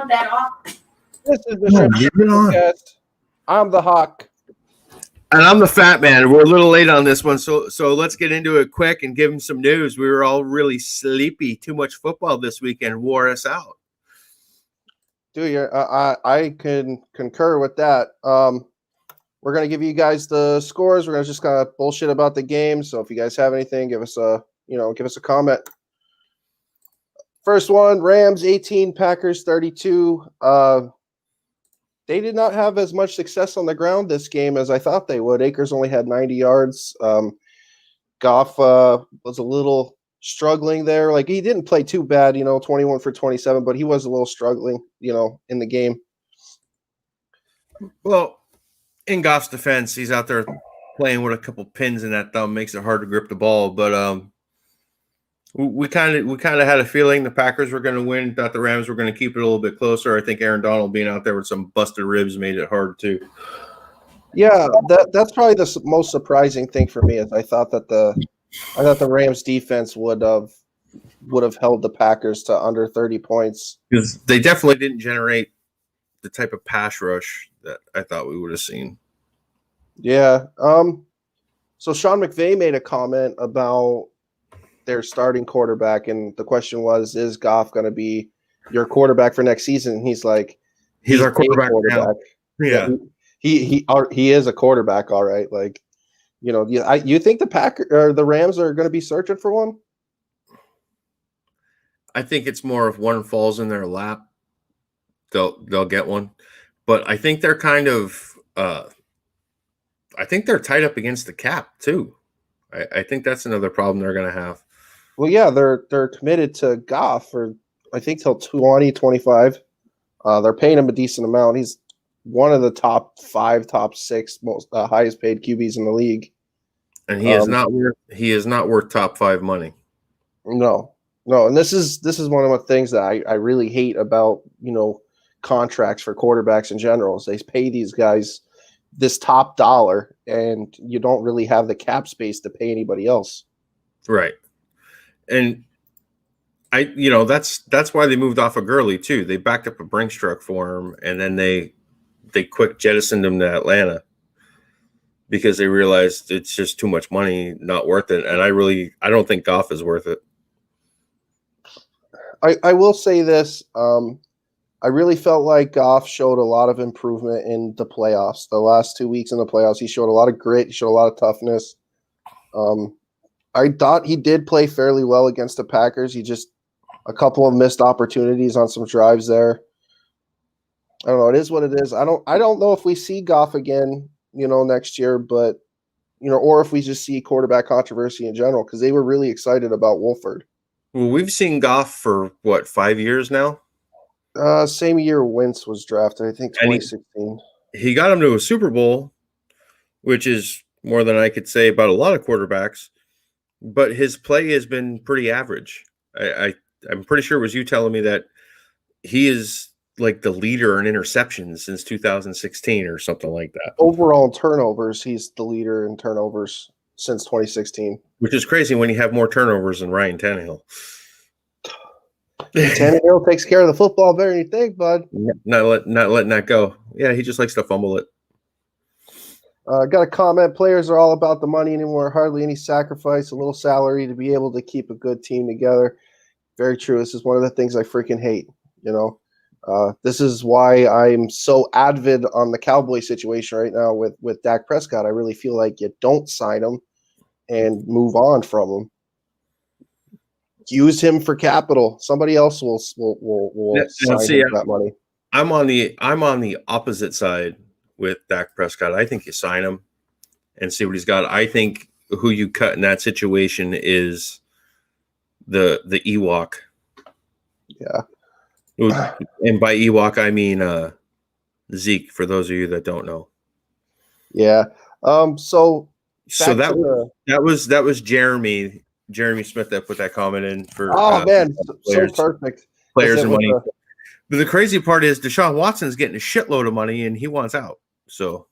that off. This is the Dualcast. I'm the Hawk. And I'm the Fat Man. We're a little late on this one, so let's get into it quick and give them some news. We were all really sleepy. Too much football this weekend wore us out. Dude, I can concur with that. We're gonna give you guys the scores. We're gonna just kind of bullshit about the game. So if you guys have anything, give us a comment. First one: Rams 18, Packers 32. They did not have as much success on the ground this game as I thought they would. Akers only had 90 yards. Goff was a little struggling there. Like, he didn't play too bad, 21 for 27, but he was a little struggling, in the game. Well, in Goff's defense, he's out there playing with a couple pins in that thumb, makes it hard to grip the ball. But we kind of had a feeling the Packers were going to win. Thought the Rams were going to keep it a little bit closer. I think Aaron Donald being out there with some busted ribs made it hard too. Yeah, that's probably the most surprising thing for me is I thought the Rams defense would have held the Packers to under 30 points. Because they definitely didn't generate the type of pass rush that I thought we would have seen. Yeah. So Sean McVay made a comment about their starting quarterback, and the question was, is Goff going to be your quarterback for next season? And he's like, he's our quarterback now. Yeah. He is a quarterback, all right. Like, you think the Rams are going to be searching for one? I think it's more if one falls in their lap, they'll get one. But I think they're kind of I think they're tied up against the cap too. I think that's another problem they're going to have. Well, yeah, they're committed to Goff for I think till 2025. They're paying him a decent amount. He's one of the top 5, top 6 most highest paid QBs in the league. And he is not worth top 5 money. No. And this is one of the things that I really hate about, contracts for quarterbacks in general. Is they pay these guys this top dollar and you don't really have the cap space to pay anybody else. Right. And that's why they moved off of Gurley too. They backed up a Brinks truck for him, and then they quick jettisoned him to Atlanta because they realized it's just too much money, not worth it. And I don't think Goff is worth it. I will say this. I really felt like Goff showed a lot of improvement in the playoffs. The last 2 weeks in the playoffs, he showed a lot of grit. He showed a lot of toughness. I thought he did play fairly well against the Packers. He just a couple of missed opportunities on some drives there. I don't know. It is what it is. I don't know if we see Goff again, next year, but or if we just see quarterback controversy in general, because they were really excited about Wolford. Well, we've seen Goff for 5 years now. Same year Wentz was drafted, I think 2016. He got him to a Super Bowl, which is more than I could say about a lot of quarterbacks. But his play has been pretty average. I'm pretty sure it was you telling me that he is like the leader in interceptions since 2016 or something like that. Overall in turnovers, he's the leader in turnovers since 2016. Which is crazy when you have more turnovers than Ryan Tannehill. Tannehill takes care of the football better than you think, bud. Not letting that go. Yeah, he just likes to fumble it. Got a comment. Players are all about the money anymore. Hardly any sacrifice, a little salary to be able to keep a good team together. Very true. This is one of the things I freaking hate. This is why I'm so avid on the Cowboy situation right now with Dak Prescott. I really feel like you don't sign him and move on from him. Use him for capital. Somebody else will sign him for that money. I'm on the opposite side with Dak Prescott. I think you sign him and see what he's got. I think who you cut in that situation is the Ewok. Yeah. And by Ewok, I mean Zeke, for those of you that don't know. Yeah. So that was Jeremy Smith that put that comment in for man, players, so perfect. Players and money. But the crazy part is Deshaun Watson's getting a shitload of money and he wants out. So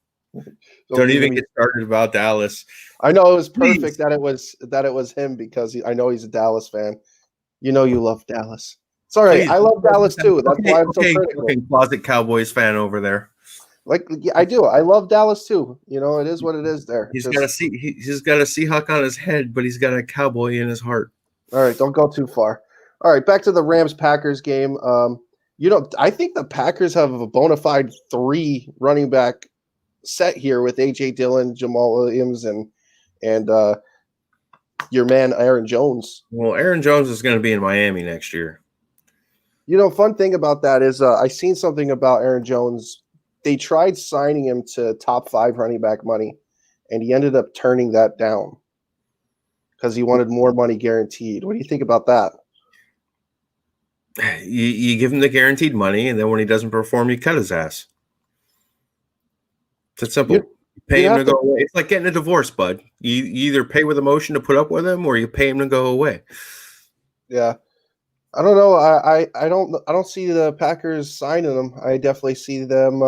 don't even get started about Dallas. I know it was perfect that it was him because I know he's a Dallas fan. You love Dallas. It's all right. Please. I love Dallas too. That's why I'm so Okay, critical. okay, closet Cowboys fan over there. Like I do. I love Dallas too. You know, it is what it is there. He's got a Seahawk on his head, but he's got a Cowboy in his heart. All right, don't go too far. All right, back to the Rams-Packers game. I think the Packers have a bona fide 3 running back set here with A.J. Dillon, Jamal Williams, and your man Aaron Jones. Well, Aaron Jones is going to be in Miami next year. Fun thing about that is I seen something about Aaron Jones. They tried signing him to top 5 running back money, and he ended up turning that down because he wanted more money guaranteed. What do you think about that? You give him the guaranteed money, and then when he doesn't perform, you cut his ass. It's that simple. You pay him to go away. It's like getting a divorce, bud. You either pay with emotion to put up with him, or you pay him to go away. Yeah. I don't know. I don't see the Packers signing them. I definitely see them.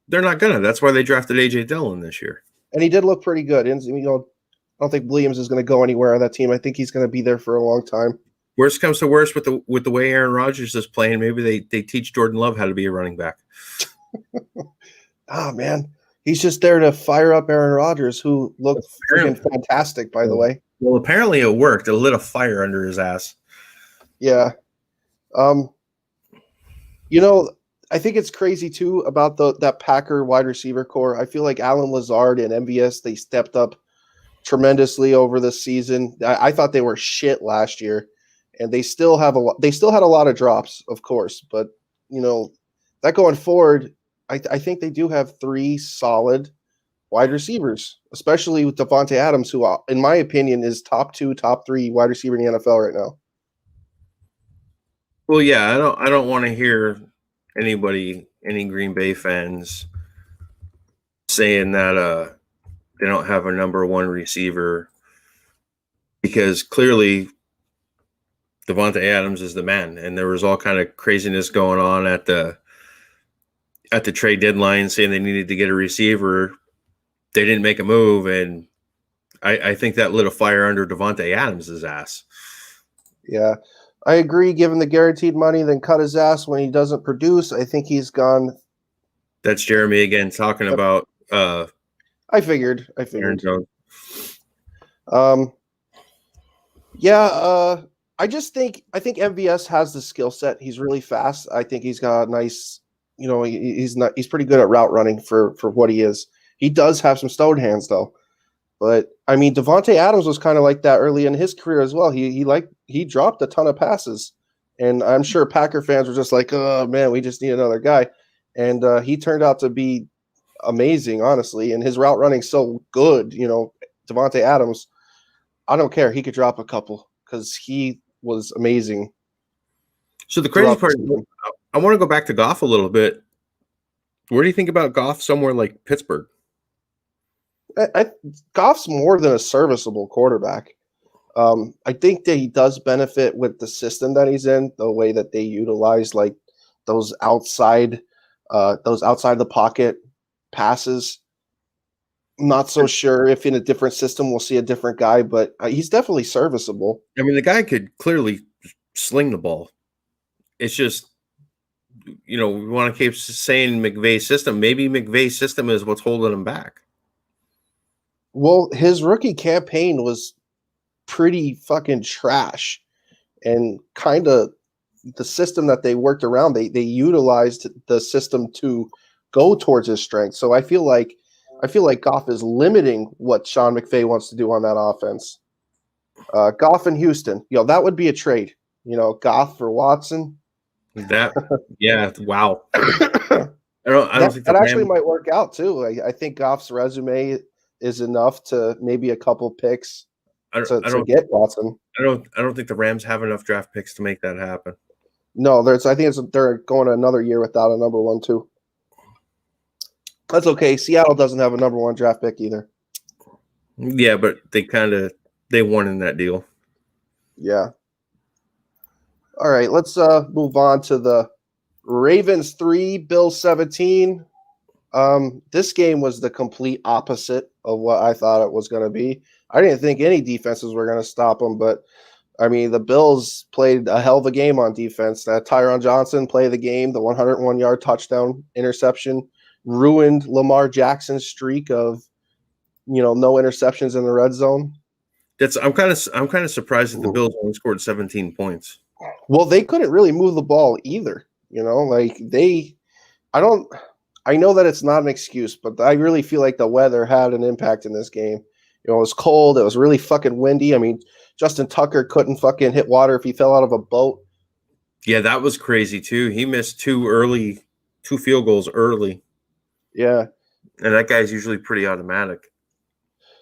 They're not gonna. That's why they drafted A.J. Dillon this year. And he did look pretty good. And I don't think Williams is going to go anywhere on that team. I think he's going to be there for a long time. Worst comes to worst with the way Aaron Rodgers is playing. Maybe they teach Jordan Love how to be a running back. Man, he's just there to fire up Aaron Rodgers, who looked freaking fantastic, by the way. Well, apparently it worked. It lit a fire under his ass. Yeah. I think it's crazy too about that Packer wide receiver core. I feel like Allen Lazard and MVS, they stepped up tremendously over the season. I thought they were shit last year, and they still had a lot of drops, of course. But that going forward, I think they do have 3 solid wide receivers, especially with Davante Adams, who, in my opinion, is top 2, top 3 wide receiver in the NFL right now. Well, yeah, I don't want to hear any Green Bay fans saying that they don't have a number 1 receiver, because clearly Davante Adams is the man, and there was all kind of craziness going on at the trade deadline saying they needed to get a receiver. They didn't make a move, and I think that lit a fire under Davante Adams' ass. Yeah. I agree. Given the guaranteed money, then cut his ass when he doesn't produce. I think he's gone. That's Jeremy again talking about. I figured. Aaron Jones. Yeah. I think MVS has the skill set. He's really fast. I think he's got a nice. He's pretty good at route running for what he is. He does have some stone hands though. But I mean, Davante Adams was kind of like that early in his career as well. He dropped a ton of passes, and I'm sure Packer fans were just like, "Oh man, we just need another guy." And he turned out to be amazing, honestly. And his route running so good, Davante Adams. I don't care. He could drop a couple because he was amazing. So the crazy part, I want to go back to Goff a little bit. Where do you think about Goff somewhere like Pittsburgh? Goff's more than a serviceable quarterback. I think that he does benefit with the system that he's in, the way that they utilize like those outside the pocket passes. I'm not so sure if in a different system we'll see a different guy, but he's definitely serviceable. I mean, the guy could clearly sling the ball. It's just, we want to keep saying McVay's system. Maybe McVay's system is what's holding him back. Well, his rookie campaign was pretty fucking trash, and kind of the system that they worked around, they utilized the system to go towards his strength. So I feel like Goff is limiting what Sean McVay wants to do on that offense. Goff in Houston, that would be a trade. Goff for Watson. Yeah, wow. I don't think that actually might work out too. I think Goff's resume is enough to maybe a couple picks to get Watson. I don't think the Rams have enough draft picks to make that happen. No, I think they're going another year without a number 1 too. That's okay. Seattle doesn't have a number 1 draft pick either. Yeah, but they won in that deal. Yeah. All right, let's move on to the Ravens 3, Bills 17. This game was the complete opposite of what I thought it was going to be. I didn't think any defenses were going to stop them, but I mean, the Bills played a hell of a game on defense. That Tyron Johnson play the game, the 101-yard touchdown interception ruined Lamar Jackson's streak of, no interceptions in the red zone. I'm kind of surprised that the Bills only scored 17 points. Well, they couldn't really move the ball either. I know that it's not an excuse, but I really feel like the weather had an impact in this game. It was cold. It was really fucking windy. I mean, Justin Tucker couldn't fucking hit water if he fell out of a boat. Yeah, that was crazy too. He missed two field goals early. Yeah. And that guy's usually pretty automatic.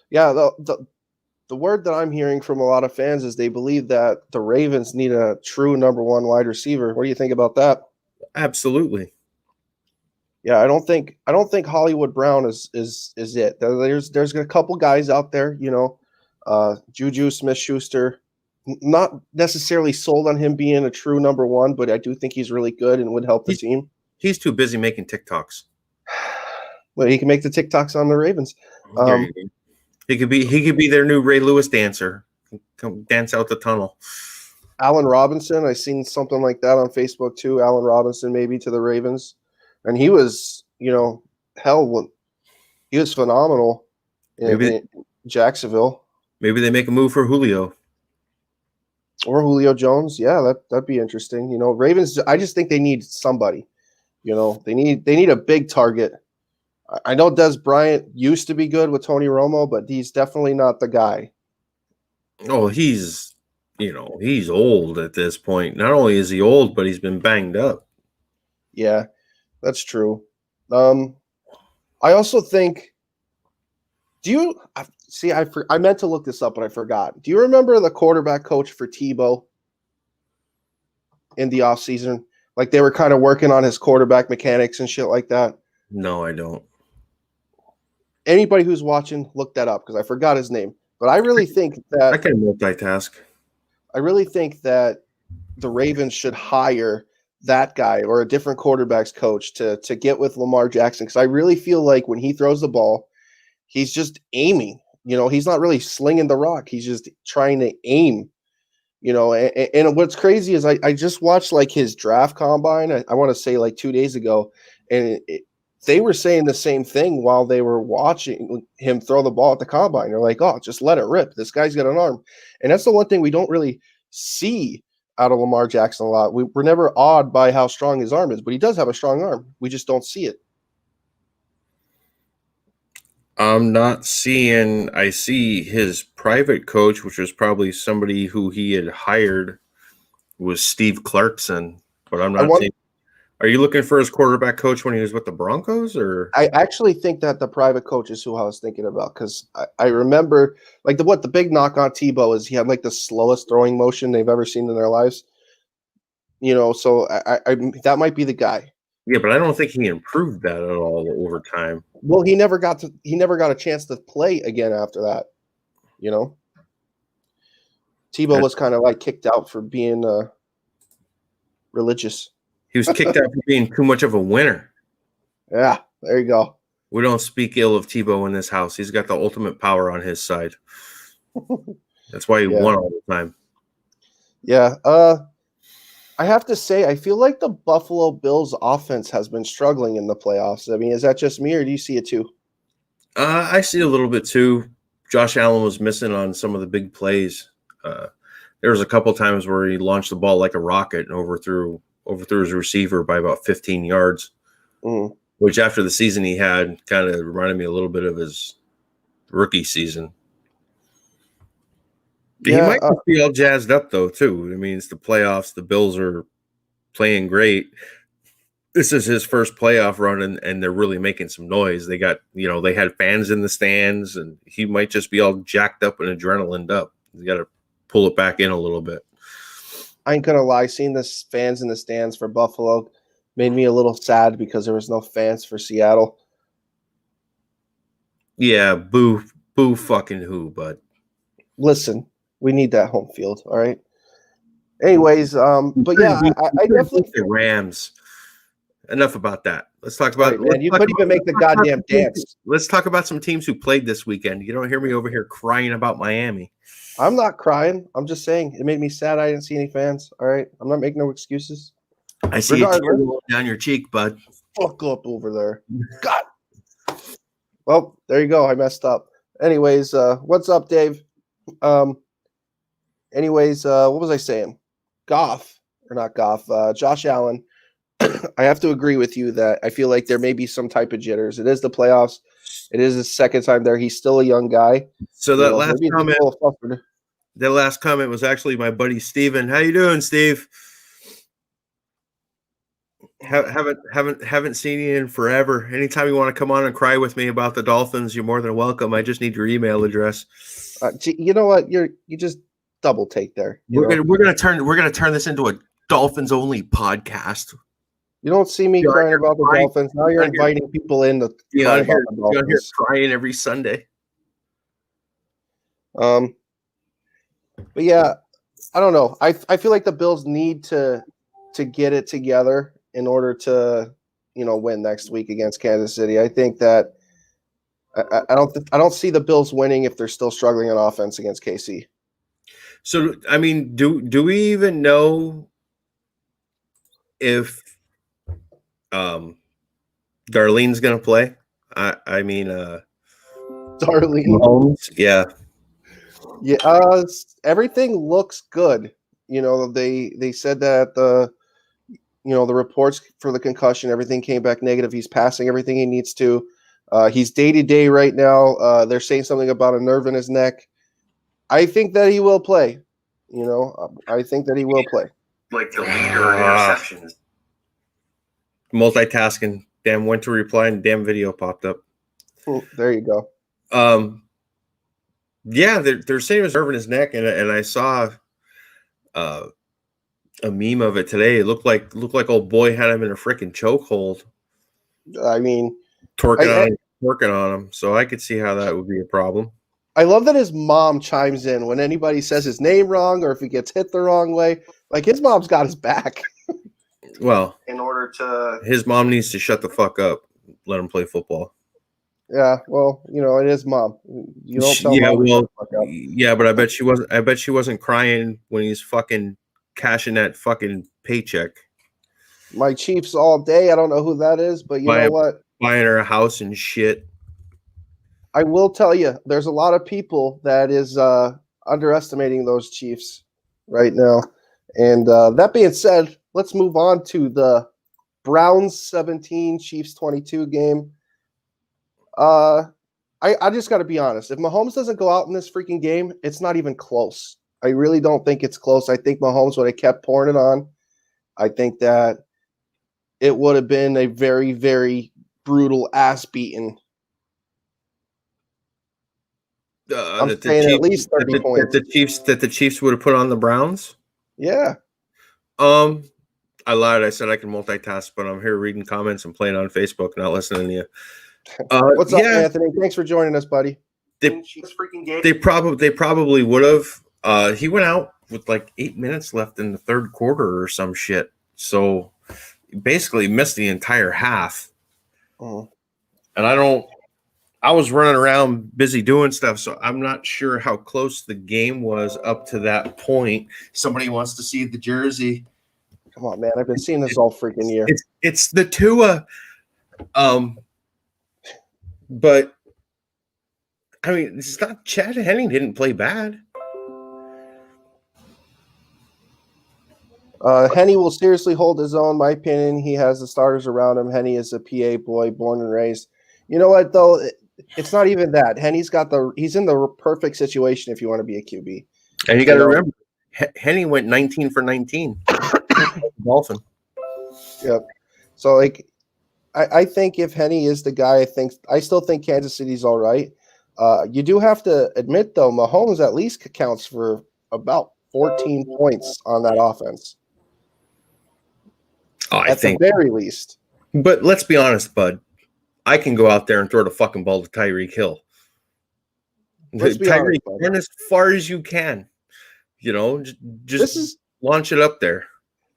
Yeah, the word that I'm hearing from a lot of fans is they believe that the Ravens need a true number one wide receiver. What do you think about that? Absolutely. Yeah, I don't think Hollywood Brown is it. There's a couple guys out there, Juju Smith-Schuster, not necessarily sold on him being a true number one, but I do think he's really good and would help the team. He's too busy making TikToks. Well, he can make the TikToks on the Ravens. He could be their new Ray Lewis dancer. Come dance out the tunnel. Allen Robinson, I seen something like that on Facebook too. Allen Robinson maybe to the Ravens. And he was, he was phenomenal in Jacksonville. Maybe they make a move for Julio. Or Julio Jones. Yeah, that'd be interesting. Ravens, I just think they need somebody. They need a big target. I know Des Bryant used to be good with Tony Romo, but he's definitely not the guy. Oh, he's old at this point. Not only is he old, but he's been banged up. Yeah. That's true. I also think. Do you see? I meant to look this up, but I forgot. Do you remember the quarterback coach for Tebow in the offseason? Like they were kind of working on his quarterback mechanics and shit like that. No, I don't. Anybody who's watching, look that up because I forgot his name. But I really think that I can multitask. I really think that the Ravens should hire that guy or a different quarterback's coach to get with Lamar Jackson, because I really feel like when he throws the ball, he's just aiming. He's not really slinging the rock. He's just trying to aim. And what's crazy is I just watched like his draft combine. I want to say like 2 days ago, and they were saying the same thing while they were watching him throw the ball at the combine. They're like, "Oh, just let it rip. This guy's got an arm," and that's the one thing we don't really see out of Lamar Jackson a lot. We're never awed by how strong his arm is, but he does have a strong arm. We just don't see it. I'm not seeing. I see his private coach, which was probably somebody who he had hired, was Steve Clarkson. But I'm not seeing. Are you looking for his quarterback coach when he was with the Broncos, or? I actually think that the private coach is who I was thinking about, because I remember like the big knock on Tebow is he had like the slowest throwing motion they've ever seen in their lives. So I that might be the guy. Yeah, but I don't think he improved that at all over time. Well, he never got a chance to play again after that. Tebow was kind of like kicked out for being religious. He was kicked out for being too much of a winner. Yeah, there you go. We don't speak ill of Tebow in this house. He's got the ultimate power on his side. That's why he won all the time. Yeah. I have to say, I feel like the Buffalo Bills offense has been struggling in the playoffs. I mean, is that just me, or do you see it too? I see a little bit too. Josh Allen was missing on some of the big plays. There was a couple times where he launched the ball like a rocket and overthrew his receiver by about 15 yards, which after the season he had kind of reminded me a little bit of his rookie season. Yeah, he might just be all jazzed up, though, too. I mean, it's the playoffs. The Bills are playing great. This is his first playoff run, and they're really making some noise. They got, they had fans in the stands, and he might just be all jacked up and adrenalined up. He's got to pull it back in a little bit. I ain't going to lie. Seeing the fans in the stands for Buffalo made me a little sad because there was no fans for Seattle. Yeah, boo fucking who, bud. Listen. We need that home field, all right? Anyways, but yeah, I definitely the Rams. Enough about that. Let's talk about. Right, man. You couldn't even make the goddamn dance. Let's talk about some teams who played this weekend. You don't hear me over here crying about Miami. I'm not crying. I'm just saying it made me sad. I didn't see any fans. All right, I'm not making no excuses. I see a tear rolling down your cheek, bud. Fuck up over there. God. Well, there you go. I messed up. Anyways, what's up, Dave? What was I saying? Josh Allen. I have to agree with you that I feel like there may be some type of jitters. It is the playoffs. It is his second time there. He's still a young guy. So that last comment was actually my buddy Steven. How you doing, Steve? Haven't seen you in forever. Anytime you want to come on and cry with me about the Dolphins, you're more than welcome. I just need your email address. You know what? You just double take there. We're gonna turn this into a Dolphins only podcast. You don't see me crying about the Dolphins. Now you're inviting people in to cry about the Dolphins. You're crying every Sunday. But yeah, I don't know. I feel like the Bills need to get it together in order to, win next week against Kansas City. I think that I don't see the Bills winning if they're still struggling on offense against KC. So, I mean, do we even know if Darlene's going to play? Darlene Mahomes? Yeah. Yeah, everything looks good. They said that the reports for the concussion, everything came back negative. He's passing everything he needs to. He's day-to-day right now. They're saying something about a nerve in his neck. I think that he will play. I think that he will play. Like the leader in interceptions. Multitasking. Damn, went to reply and damn video popped up. There you go. Yeah, they're saying it was nerve in his neck, and I saw a meme of it today. It looked like old boy had him in a freaking chokehold. I mean, twerking on him. So I could see how that would be a problem. I love that his mom chimes in when anybody says his name wrong or if he gets hit the wrong way. Like, his mom's got his back. Well, his mom needs to shut the fuck up. Let him play football. Yeah, well, it is mom. You don't tell mom to shut the fuck up. Yeah, but I bet she wasn't crying when he's fucking cashing that fucking paycheck. My Chiefs all day. I don't know who that is, but you know what? Buying her a house and shit. I will tell you, there's a lot of people that is underestimating those Chiefs right now. And that being said, let's move on to the Browns 17, Chiefs 22 game. I just got to be honest. If Mahomes doesn't go out in this freaking game, it's not even close. I really don't think it's close. I think Mahomes would have kept pouring it on. I think that it would have been a very, very brutal ass beating. I'm saying at least 30 points. That the Chiefs would have put on the Browns? Yeah. I lied. I said I can multitask, but I'm here reading comments and playing on Facebook, not listening to you. What's up, Anthony? Thanks for joining us, buddy. They probably would have. He went out with like 8 minutes left in the third quarter or some shit. So basically missed the entire half. Oh. And I was running around busy doing stuff, so I'm not sure how close the game was up to that point. Somebody wants to see the jersey. Come on, man. I've been seeing this all freaking year. It's the Tua. But I mean, it's not Chad Henne didn't play bad. Henne will seriously hold his own. In my opinion, he has the starters around him. Henne is a PA boy, born and raised. You know what, though? It's not even that. Henne's he's in the perfect situation if you want to be a QB. And you got to remember, Henne went 19 for 19. Dolphin. Yep. So, like, I think if Henne is the guy, I still think Kansas City's all right. You do have to admit, though, Mahomes at least counts for about 14 points on that offense. At the very least. But let's be honest, bud. I can go out there and throw the fucking ball to Tyreek Hill. Tyreek, run as far as you can. Just launch it up there.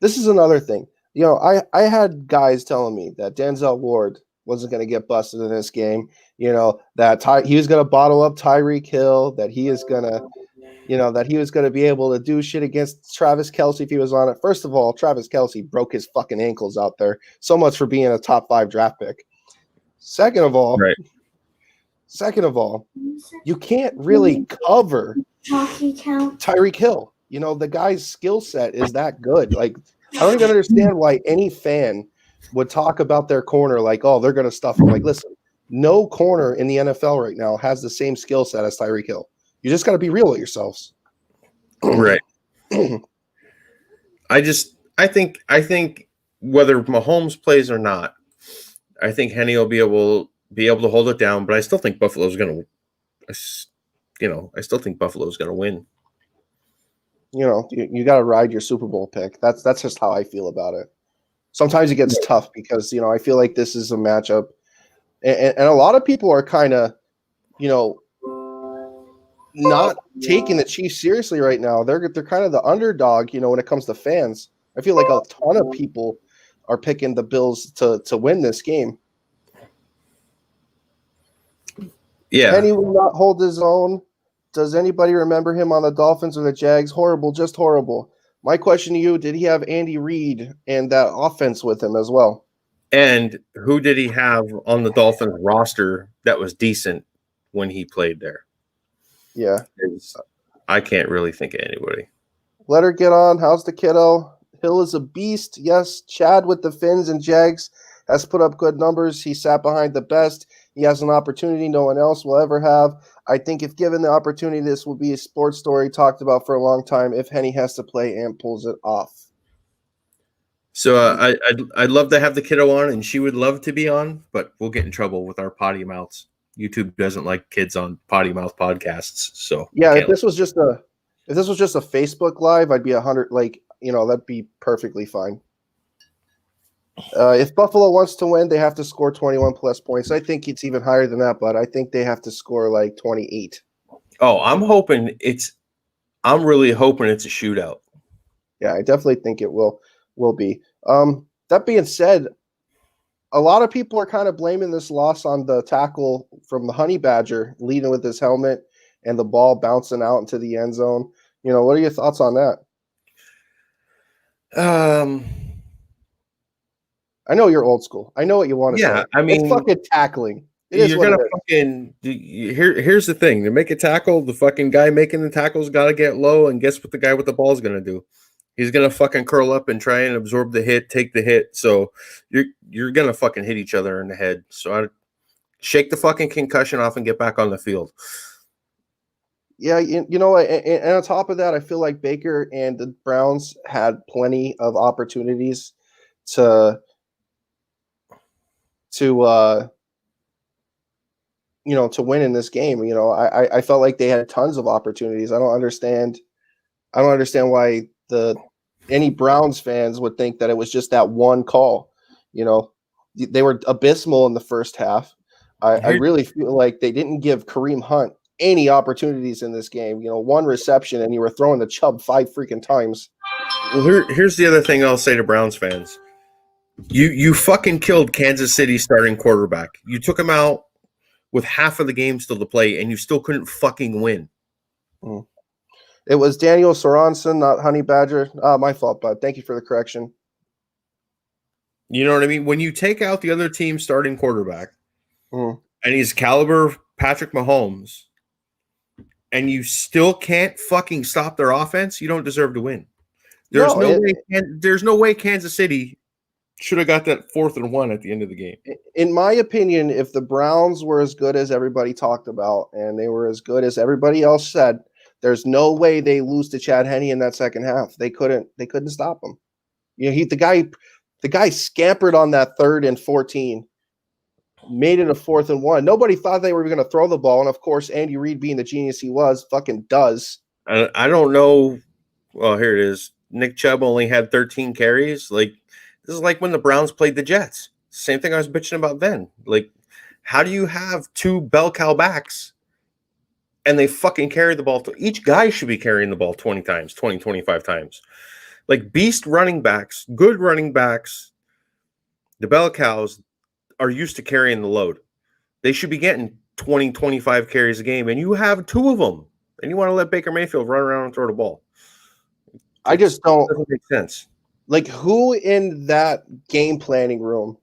This is another thing. I had guys telling me that Denzel Ward wasn't going to get busted in this game. That he was going to bottle up Tyreek Hill. That he is going to, that he was going to be able to do shit against Travis Kelce if he was on it. First of all, Travis Kelce broke his fucking ankles out there. So much for being a top 5 draft pick. Second of all, you can't really cover Tyreek Hill. The guy's skill set is that good. Like, I don't even understand why any fan would talk about their corner like, oh, they're going to stuff him. Like, listen, no corner in the NFL right now has the same skill set as Tyreek Hill. You just got to be real with yourselves. Right. I think whether Mahomes plays or not, I think Henny will be able to hold it down, but I still think Buffalo's going to, I still think Buffalo's going to win. You got to ride your Super Bowl pick. That's just how I feel about it. Sometimes it gets tough because, I feel like this is a matchup. And a lot of people are kind of, not taking the Chiefs seriously right now. They're kind of the underdog, when it comes to fans. I feel like a ton of people are picking the Bills to win this game. Yeah. Penny will not hold his own. Does anybody remember him on the Dolphins or the Jags? Horrible, just horrible. My question to you, did he have Andy Reid and that offense with him as well? And who did he have on the Dolphins roster that was decent when he played there? Yeah. I can't really think of anybody. Let her get on. How's the kiddo? Hill is a beast. Yes, Chad with the Fins and Jags has put up good numbers. He sat behind the best. He has an opportunity no one else will ever have. I think if given the opportunity, this will be a sports story talked about for a long time if Henny has to play and pulls it off. So I'd love to have the kiddo on, and she would love to be on, but we'll get in trouble with our potty mouths. YouTube doesn't like kids on potty mouth podcasts. So yeah, if this was just a Facebook Live, I'd be 100. Like, that'd be perfectly fine. If Buffalo wants to win, they have to score 21 plus points. I think it's even higher than that, but I think they have to score like 28. Oh, I'm really hoping it's a shootout. Yeah, I definitely think it will be. That being said, a lot of people are kind of blaming this loss on the tackle from the Honey Badger leading with his helmet and the ball bouncing out into the end zone. What are your thoughts on that? I know you're old school. I know what you want to say. Yeah, I mean, it's fucking tackling. You're gonna fucking. Here's the thing: to make a tackle, the fucking guy making the tackle's got to get low, and guess what the guy with the ball is gonna do? He's gonna fucking curl up and try and absorb the hit, take the hit. So you're gonna fucking hit each other in the head. So I shake the fucking concussion off and get back on the field. Yeah, and on top of that, I feel like Baker and the Browns had plenty of opportunities to win in this game. I felt like they had tons of opportunities. I don't understand why any Browns fans would think that it was just that one call. They were abysmal in the first half. I really feel like they didn't give Kareem Hunt any opportunities in this game. One reception and you were throwing the Chubb 5 freaking times. Well, here's the other thing I'll say to Browns fans. You fucking killed Kansas City starting quarterback. You took him out with half of the game still to play, and you still couldn't fucking win. It was Daniel Sorensen, not Honey Badger. My fault, bud. Thank you for the correction. You know what I mean? When you take out the other team's starting quarterback, and he's caliber Patrick Mahomes, and you still can't fucking stop their offense, you don't deserve to win. There's no way Kansas City should have got that 4th and 1 at the end of the game. In my opinion, if the Browns were as good as everybody talked about and they were as good as everybody else said, there's no way they lose to Chad Henne in that second half. They couldn't stop him. The guy scampered on that 3rd and 14, made it a 4th and 1. Nobody thought they were going to throw the ball, and of course, Andy Reid, being the genius he was, fucking does. I don't know. Well, here it is. Nick Chubb only had 13 carries. Like, this is like when the Browns played the Jets. Same thing I was bitching about then. Like, how do you have 2 bell cow backs and they fucking carry the ball? Each guy should be carrying the ball 20 times, 20, 25 times. Like beast running backs, good running backs, the bell cows are used to carrying the load. They should be getting 20, 25 carries a game, and you have 2 of them, and you want to let Baker Mayfield run around and throw the ball. I just don't doesn't make sense. Like, who in that game planning room,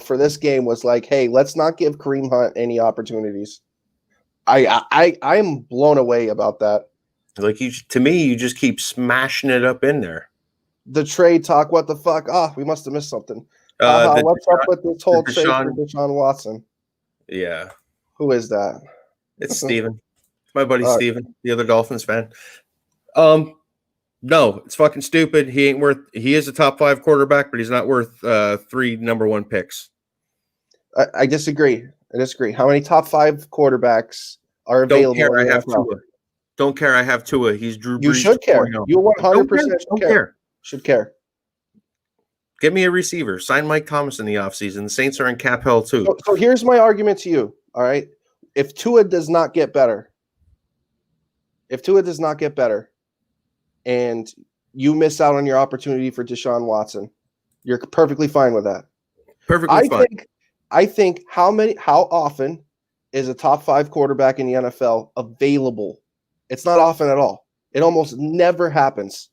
for this game was like, hey, let's not give Kareem Hunt any opportunities. I am blown away about that. Like, to me, you just keep smashing it up in there. The trade talk, what the fuck? We must have missed something. What's up with this whole trade for Deshaun Watson? Yeah. Who is that? It's Steven. My buddy Steven, the other Dolphins fan. No, it's fucking stupid. He is a top 5 quarterback, but he's not worth 3 number 1 picks. I disagree. How many top 5 quarterbacks are available? Don't care. I have Tua. Don't care. I have Tua. He's Drew Brees. You should care. You 100% care. Should care. Get me a receiver. Sign Mike Thomas in the offseason. The Saints are in cap hell too. So here's my argument to you. All right. If Tua does not get better, and you miss out on your opportunity for Deshaun Watson, you're perfectly fine with that. Perfectly fine. I think how often is a top 5 quarterback in the NFL available? It's not often at all. It almost never happens.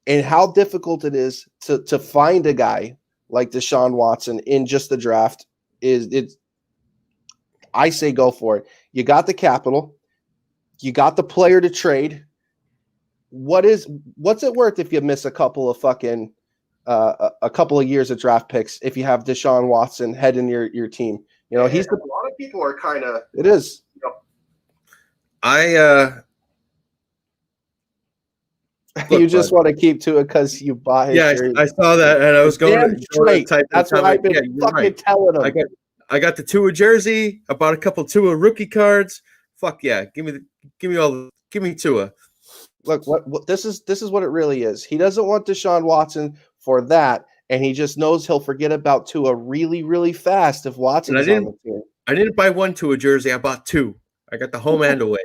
And how difficult it is to find a guy like Deshaun Watson in just the draft I say go for it. You got the capital. You got the player to trade. What's it worth if you miss a couple of years of draft picks if you have Deshaun Watson heading your team? A lot of people are kind of. It is. You just want to keep to it because you buy his jersey. I saw that, and I was going to type. That's what I've been fucking telling them. I got the Tua jersey. I bought a couple Tua rookie cards. Fuck yeah! Give me Tua. Look, what this is what it really is. He doesn't want Deshaun Watson for that, and he just knows he'll forget about Tua really, really fast if Watson is on the team. I didn't buy 1 Tua jersey. I bought 2. I got the home and away.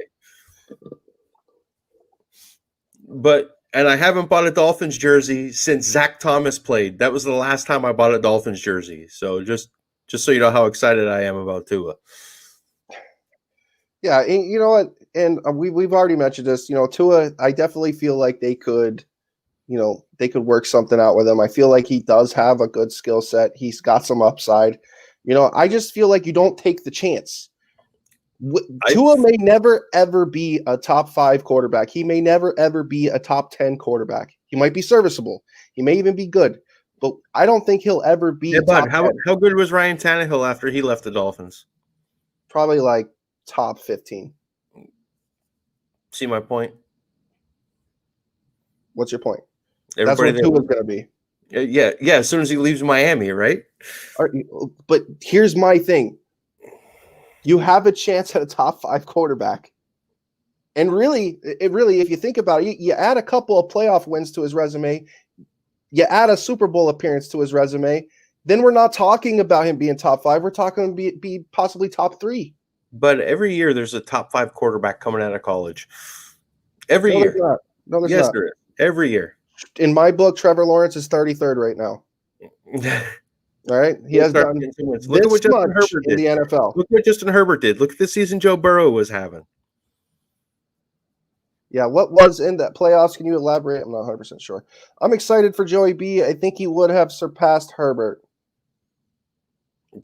And I haven't bought a Dolphins jersey since Zach Thomas played. That was the last time I bought a Dolphins jersey. So just so you know how excited I am about Tua. Yeah, and you know what? And we've already mentioned this. Tua, I definitely feel like they could work something out with him. I feel like he does have a good skill set. He's got some upside. I just feel like you don't take the chance. Tua may never, ever be a top 5 quarterback. He may never, ever be a top 10 quarterback. He might be serviceable. He may even be good. But I don't think he'll ever be top 10. How good was Ryan Tannehill after he left the Dolphins? Probably like top 15. See my point? What's your point? That's what Tua's going to be. Yeah. As soon as he leaves Miami, right? But here's my thing. You have a chance at a top 5 quarterback. And really, if you think about it, you add a couple of playoff wins to his resume, you add a Super Bowl appearance to his resume, then we're not talking about him being top 5. We're talking be possibly top 3. But every year there's a top 5 quarterback coming out of college. Every year. There's not. There is. Every year. In my book, Trevor Lawrence is 33rd right now. All right, he has done Look at what Justin Herbert did in the NFL. Look what Justin Herbert did. Look at the season Joe Burrow was having. Yeah, what was in that playoffs? Can you elaborate? I'm not 100% sure. I'm excited for Joey B. I think he would have surpassed Herbert.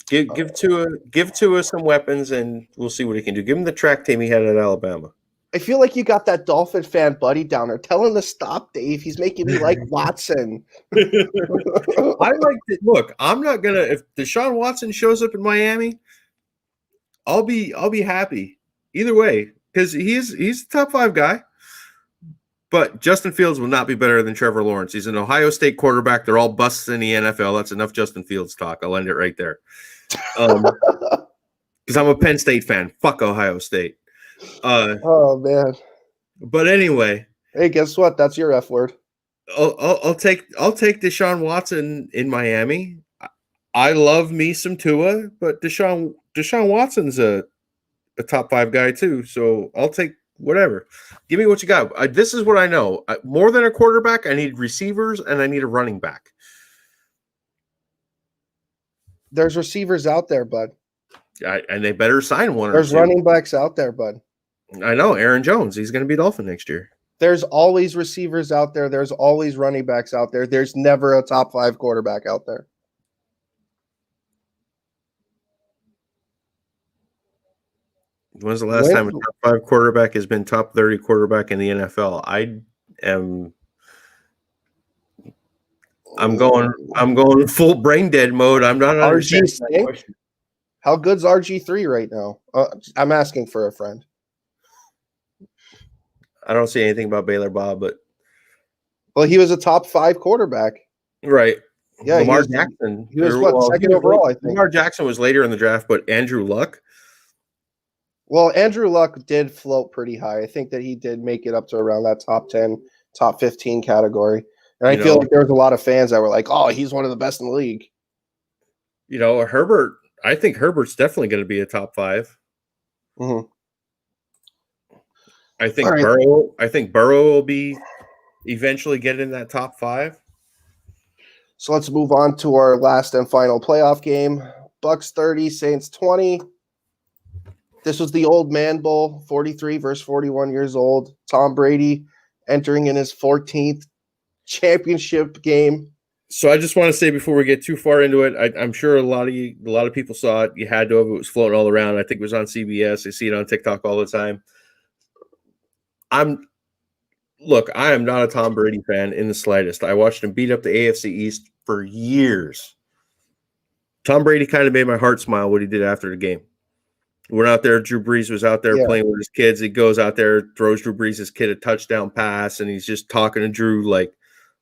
Give Tua some weapons, and we'll see what he can do. Give him the track team he had at Alabama. I feel like you got that Dolphin fan buddy down there. Tell him to stop, Dave. He's making me like Watson. I like it. Look, I'm not gonna. If Deshaun Watson shows up in Miami, I'll be happy either way because he's a top 5 guy. But Justin Fields will not be better than Trevor Lawrence. He's an Ohio State quarterback. They're all busts in the NFL. That's enough Justin Fields talk. I'll end it right there. Because I'm a Penn State fan. Fuck Ohio State. Oh man! But anyway, hey, guess what? That's your F word. I'll take Deshaun Watson in Miami. I love me some Tua, but Deshaun Watson's a top 5 guy too. So I'll take whatever. Give me what you got. This is what I know. More than a quarterback, I need receivers and I need a running back. There's receivers out there, bud. And they better sign one. There's running backs out there, bud. I know. Aaron Jones. He's going to be Dolphin next year. There's always receivers out there. There's always running backs out there. There's never a top 5 quarterback out there. When's the last time a top 5 quarterback has been top 30 quarterback in the NFL? I'm going full brain dead mode. I'm not understanding that question. How good's RG3 right now? I'm asking for a friend. I don't see anything about Baylor Bob, but he was a top 5 quarterback. Right. Yeah, Lamar Jackson. He was second overall, I think. Lamar Jackson was later in the draft, but Andrew Luck. Well, Andrew Luck did float pretty high. I think that he did make it up to around that top 10, top 15 category. And I feel like there was a lot of fans that were like, oh, he's one of the best in the league. Herbert, I think Herbert's definitely going to be a top 5. Mm-hmm. I think Burrow will be eventually get in that top 5. So let's move on to our last and final playoff game. Bucks 30, Saints 20. This was the old man bowl, 43 versus 41 years old. Tom Brady entering in his 14th championship game. So I just want to say before we get too far into it, I'm sure a lot of people saw it. You had to have. It was floating all around. I think it was on CBS. I see it on TikTok all the time. I am not a Tom Brady fan in the slightest. I watched him beat up the AFC East for years. Tom Brady kind of made my heart smile what he did after the game. We're out there. Drew Brees was out there playing with his kids. He goes out there, throws Drew Brees' kid a touchdown pass, and he's just talking to Drew. Like,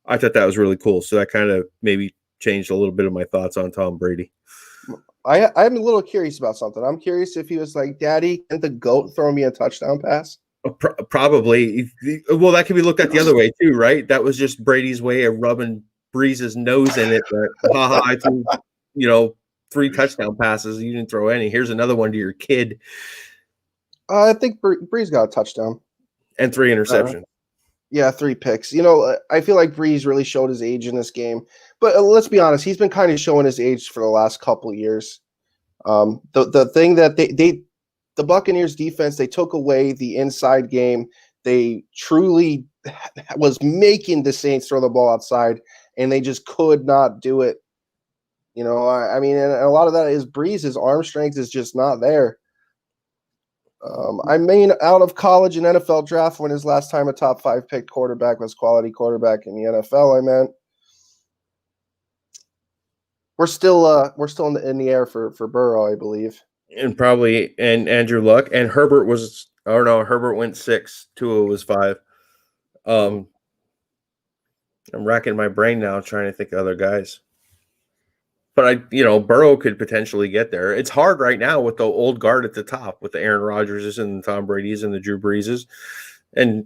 I thought that was really cool. So that kind of maybe changed a little bit of my thoughts on Tom Brady. I'm a little curious about something. I'm curious if he was like, Daddy, can the GOAT throw me a touchdown pass? Probably. Well, that can be looked at the other way too, right? That was just Brady's way of rubbing Brees' nose in it. Haha, I threw, 3 touchdown passes. You didn't throw any. Here's another one to your kid. I think Brees got a touchdown. And 3 interceptions. 3 picks. I feel like Brees really showed his age in this game. But let's be honest, he's been kind of showing his age for the last couple of years. The thing that the Buccaneers defense, they took away the inside game. They truly was making the Saints throw the ball outside, and they just could not do it. And a lot of that is Brees' arm strength is just not there. Out of college and NFL draft, when his last time a top 5 picked quarterback was quality quarterback in the NFL, we're still in the air for Burrow, I believe. And probably and Andrew Luck and Herbert was Herbert went 6, Tua was 5. I'm racking my brain now trying to think of other guys. But Burrow could potentially get there. It's hard right now with the old guard at the top, with the Aaron Rodgers and the Tom Brady's and the Drew Breeses. And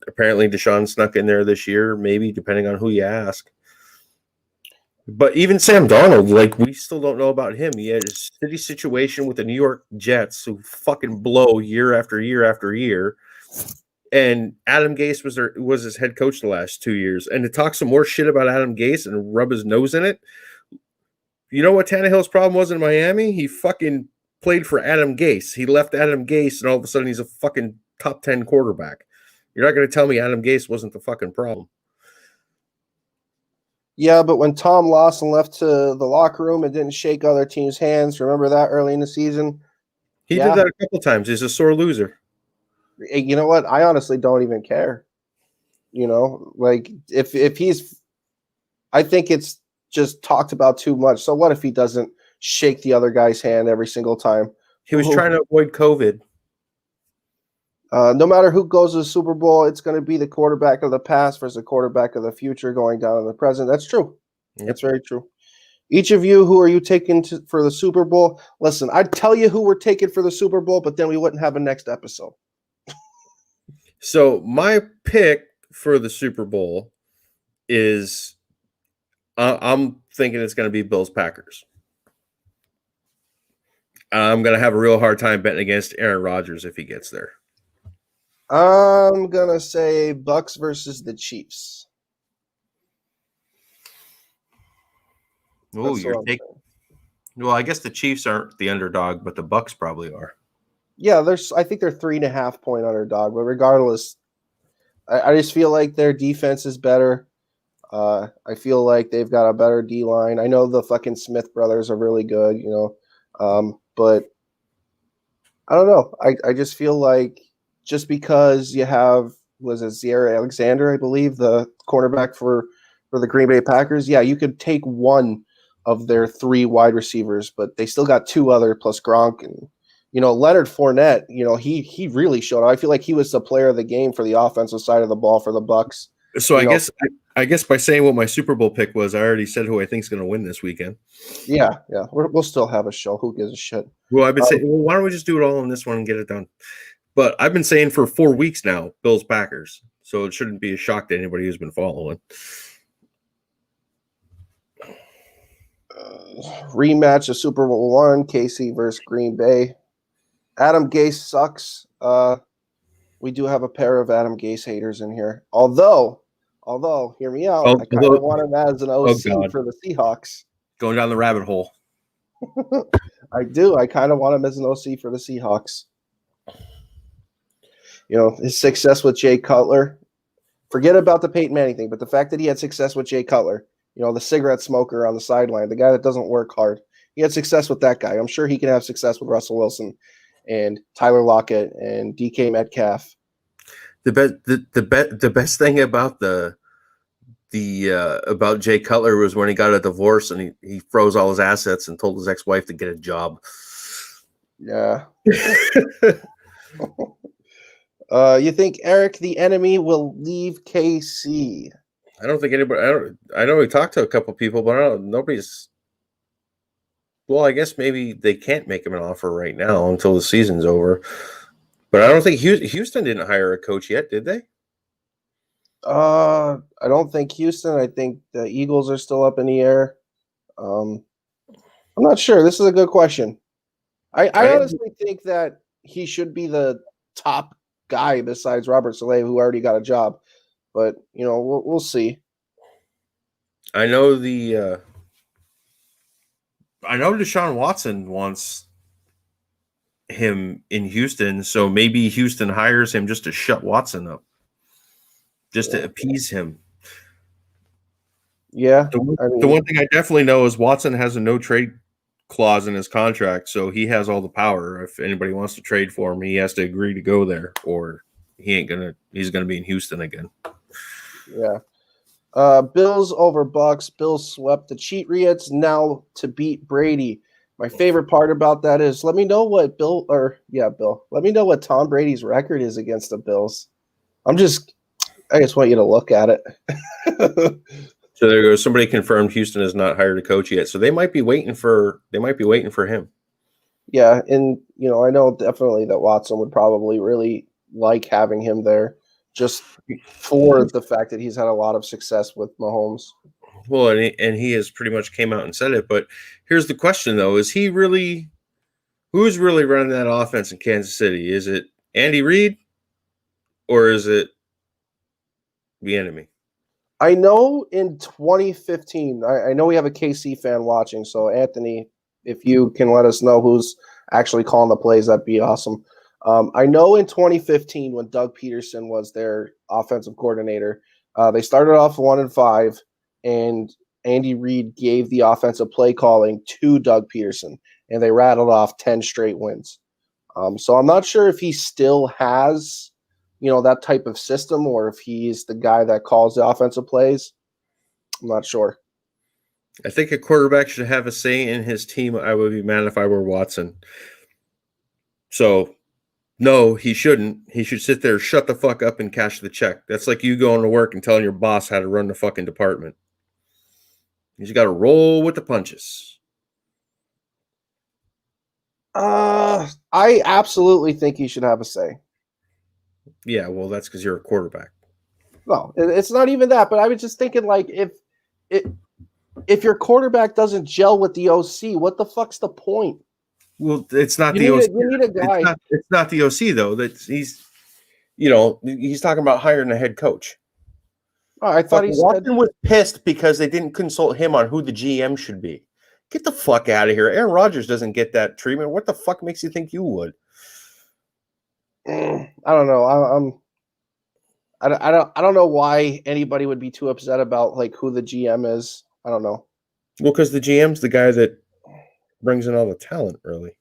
apparently Deshaun snuck in there this year, maybe, depending on who you ask. But even Sam Darnold, we still don't know about him. He had a city situation with the New York Jets who fucking blow year after year after year. And Adam Gase was his head coach the last 2 years. And to talk some more shit about Adam Gase and rub his nose in it, you know what Tannehill's problem was in Miami? He fucking played for Adam Gase. He left Adam Gase, and all of a sudden he's a fucking top 10 quarterback. You're not going to tell me Adam Gase wasn't the fucking problem. Yeah, but when Tom lost and left to the locker room and didn't shake other teams' hands, remember that early in the season? He did that a couple times. He's a sore loser. You know what? I honestly don't even care. If he's – I think it's just talked about too much. So what if he doesn't shake the other guy's hand every single time? He was trying to avoid COVID. No matter who goes to the Super Bowl, it's going to be the quarterback of the past versus the quarterback of the future going down in the present. That's true. Yep. That's very true. Each of you, who are you taking for the Super Bowl? Listen, I'd tell you who we're taking for the Super Bowl, but then we wouldn't have a next episode. So my pick for the Super Bowl is I'm thinking it's going to be Bills-Packers. I'm going to have a real hard time betting against Aaron Rodgers if he gets there. I'm gonna say Bucks versus the Chiefs. Oh, That's what you're I'm taking. saying. Well, I guess the Chiefs aren't the underdog, but the Bucks probably are. Yeah, I think they're 3.5-point underdog, but regardless, I just feel like their defense is better. I feel like they've got a better D line. I know the fucking Smith brothers are really good, but I don't know. I just feel like just because you have was it Zaire Alexander, I believe, the cornerback for the Green Bay Packers. Yeah, you could take one of their three wide receivers, but they still got two other plus Gronk and Leonard Fournette. He really showed. I feel like he was the player of the game for the offensive side of the ball for the Bucks. So I guess by saying what my Super Bowl pick was, I already said who I think is going to win this weekend. Yeah. We'll still have a show. Who gives a shit? Well, I've been saying, why don't we just do it all in this one and get it done? But I've been saying for 4 weeks now, Bills Packers. So it shouldn't be a shock to anybody who's been following. Rematch of Super Bowl I, KC versus Green Bay. Adam Gase sucks. We do have a pair of Adam Gase haters in here. Although, hear me out. I kind of want him as an OC for the Seahawks. Going down the rabbit hole. I do. I kind of want him as an OC for the Seahawks. His success with Jay Cutler. Forget about the Peyton Manning thing, but the fact that he had success with Jay Cutler, the cigarette smoker on the sideline, the guy that doesn't work hard. He had success with that guy. I'm sure he can have success with Russell Wilson and Tyler Lockett and DK Metcalf. The best thing about about Jay Cutler was when he got a divorce and he froze all his assets and told his ex-wife to get a job. Yeah. You think Eric the Enemy will leave KC? I don't think anybody. I know we talked to a couple people, but nobody's. Well, I guess maybe they can't make him an offer right now until the season's over. But I don't think Houston didn't hire a coach yet, did they? I don't think Houston. I think the Eagles are still up in the air. I'm not sure. This is a good question. I honestly think that he should be the top guy besides Robert Saleh, who already got a job. But we'll see. I know Deshaun Watson wants him in Houston, so maybe Houston hires him just to shut Watson up, just to appease him. Yeah. The one thing I definitely know is Watson has a no trade clause in his contract, so he has all the power. If anybody wants to trade for him, he has to agree to go there, or he's gonna be in Houston again. Yeah. Bills over Bucks. Bills swept the Cheatriots now to beat Brady. My favorite part about that is let me know what Bill. Let me know what Tom Brady's record is against the Bills. I just want you to look at it. So there goes. Somebody confirmed Houston has not hired a coach yet, so they might be waiting for him. Yeah, and I know definitely that Watson would probably really like having him there, just for the fact that he's had a lot of success with Mahomes. Well, and he has pretty much came out and said it. But here's the question, though: who's really running that offense in Kansas City? Is it Andy Reid, or is it the enemy? I know in 2015, I know we have a KC fan watching. So Anthony, if you can let us know who's actually calling the plays, that'd be awesome. I know in 2015 when Doug Peterson was their offensive coordinator, they started off 1-5, and Andy Reid gave the offensive play calling to Doug Peterson, and they rattled off 10 straight wins. So I'm not sure if he still has, that type of system, or if he's the guy that calls the offensive plays. I'm not sure. I think a quarterback should have a say in his team. I would be mad if I were Watson. So, no, he shouldn't. He should sit there, shut the fuck up, and cash the check. That's like you going to work and telling your boss how to run the fucking department. You just got to roll with the punches. I absolutely think he should have a say. Yeah, well, that's because you're a quarterback. No, it's not even that. But I was just thinking, like, if your quarterback doesn't gel with the OC, what the fuck's the point? Well, it's not the OC. You need a guy. It's not the OC though. he's talking about hiring a head coach. Oh, I thought he said Watson was pissed because they didn't consult him on who the GM should be. Get the fuck out of here. Aaron Rodgers doesn't get that treatment. What the fuck makes you think you would? I don't know. I don't know why anybody would be too upset about like who the GM is. I don't know. Well, because the GM's the guy that brings in all the talent, really.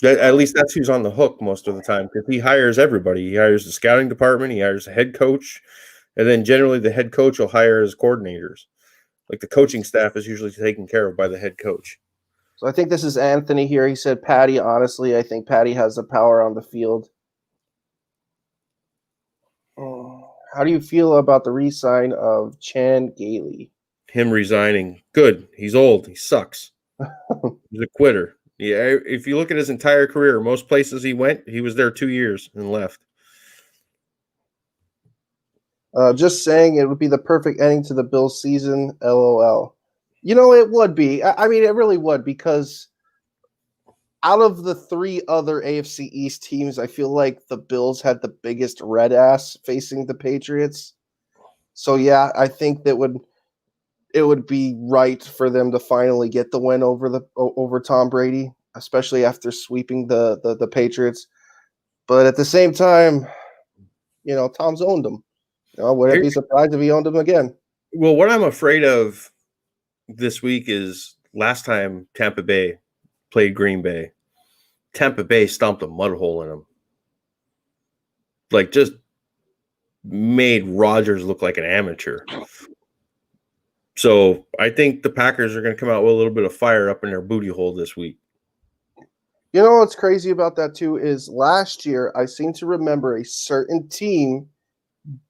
At least that's who's on the hook most of the time, because he hires everybody. He hires the scouting department, he hires the head coach, and then generally the head coach will hire his coordinators. Like the coaching staff is usually taken care of by the head coach. So I think this is Anthony here. He said, Patty, honestly, I think Patty has the power on the field. How do you feel about the re-sign of Chan Gailey? Him resigning. Good. He's old. He sucks. He's a quitter. Yeah, if you look at his entire career, most places he went, he was there 2 years and left. Just saying it would be the perfect ending to the Bills season, LOL. It would be. I mean, it really would, because out of the 3 other AFC East teams, I feel like the Bills had the biggest red ass facing the Patriots. So, yeah, I think that it would be right for them to finally get the win over Tom Brady, especially after sweeping the Patriots. But at the same time, Tom's owned them. Wouldn't be surprised if he owned them again. Well, what I'm afraid of this week is last time Tampa Bay played Green Bay, Tampa Bay stomped a mud hole in them. Like, just made Rodgers look like an amateur. So I think the Packers are going to come out with a little bit of fire up in their booty hole this week. You know what's crazy about that too is last year I seem to remember a certain team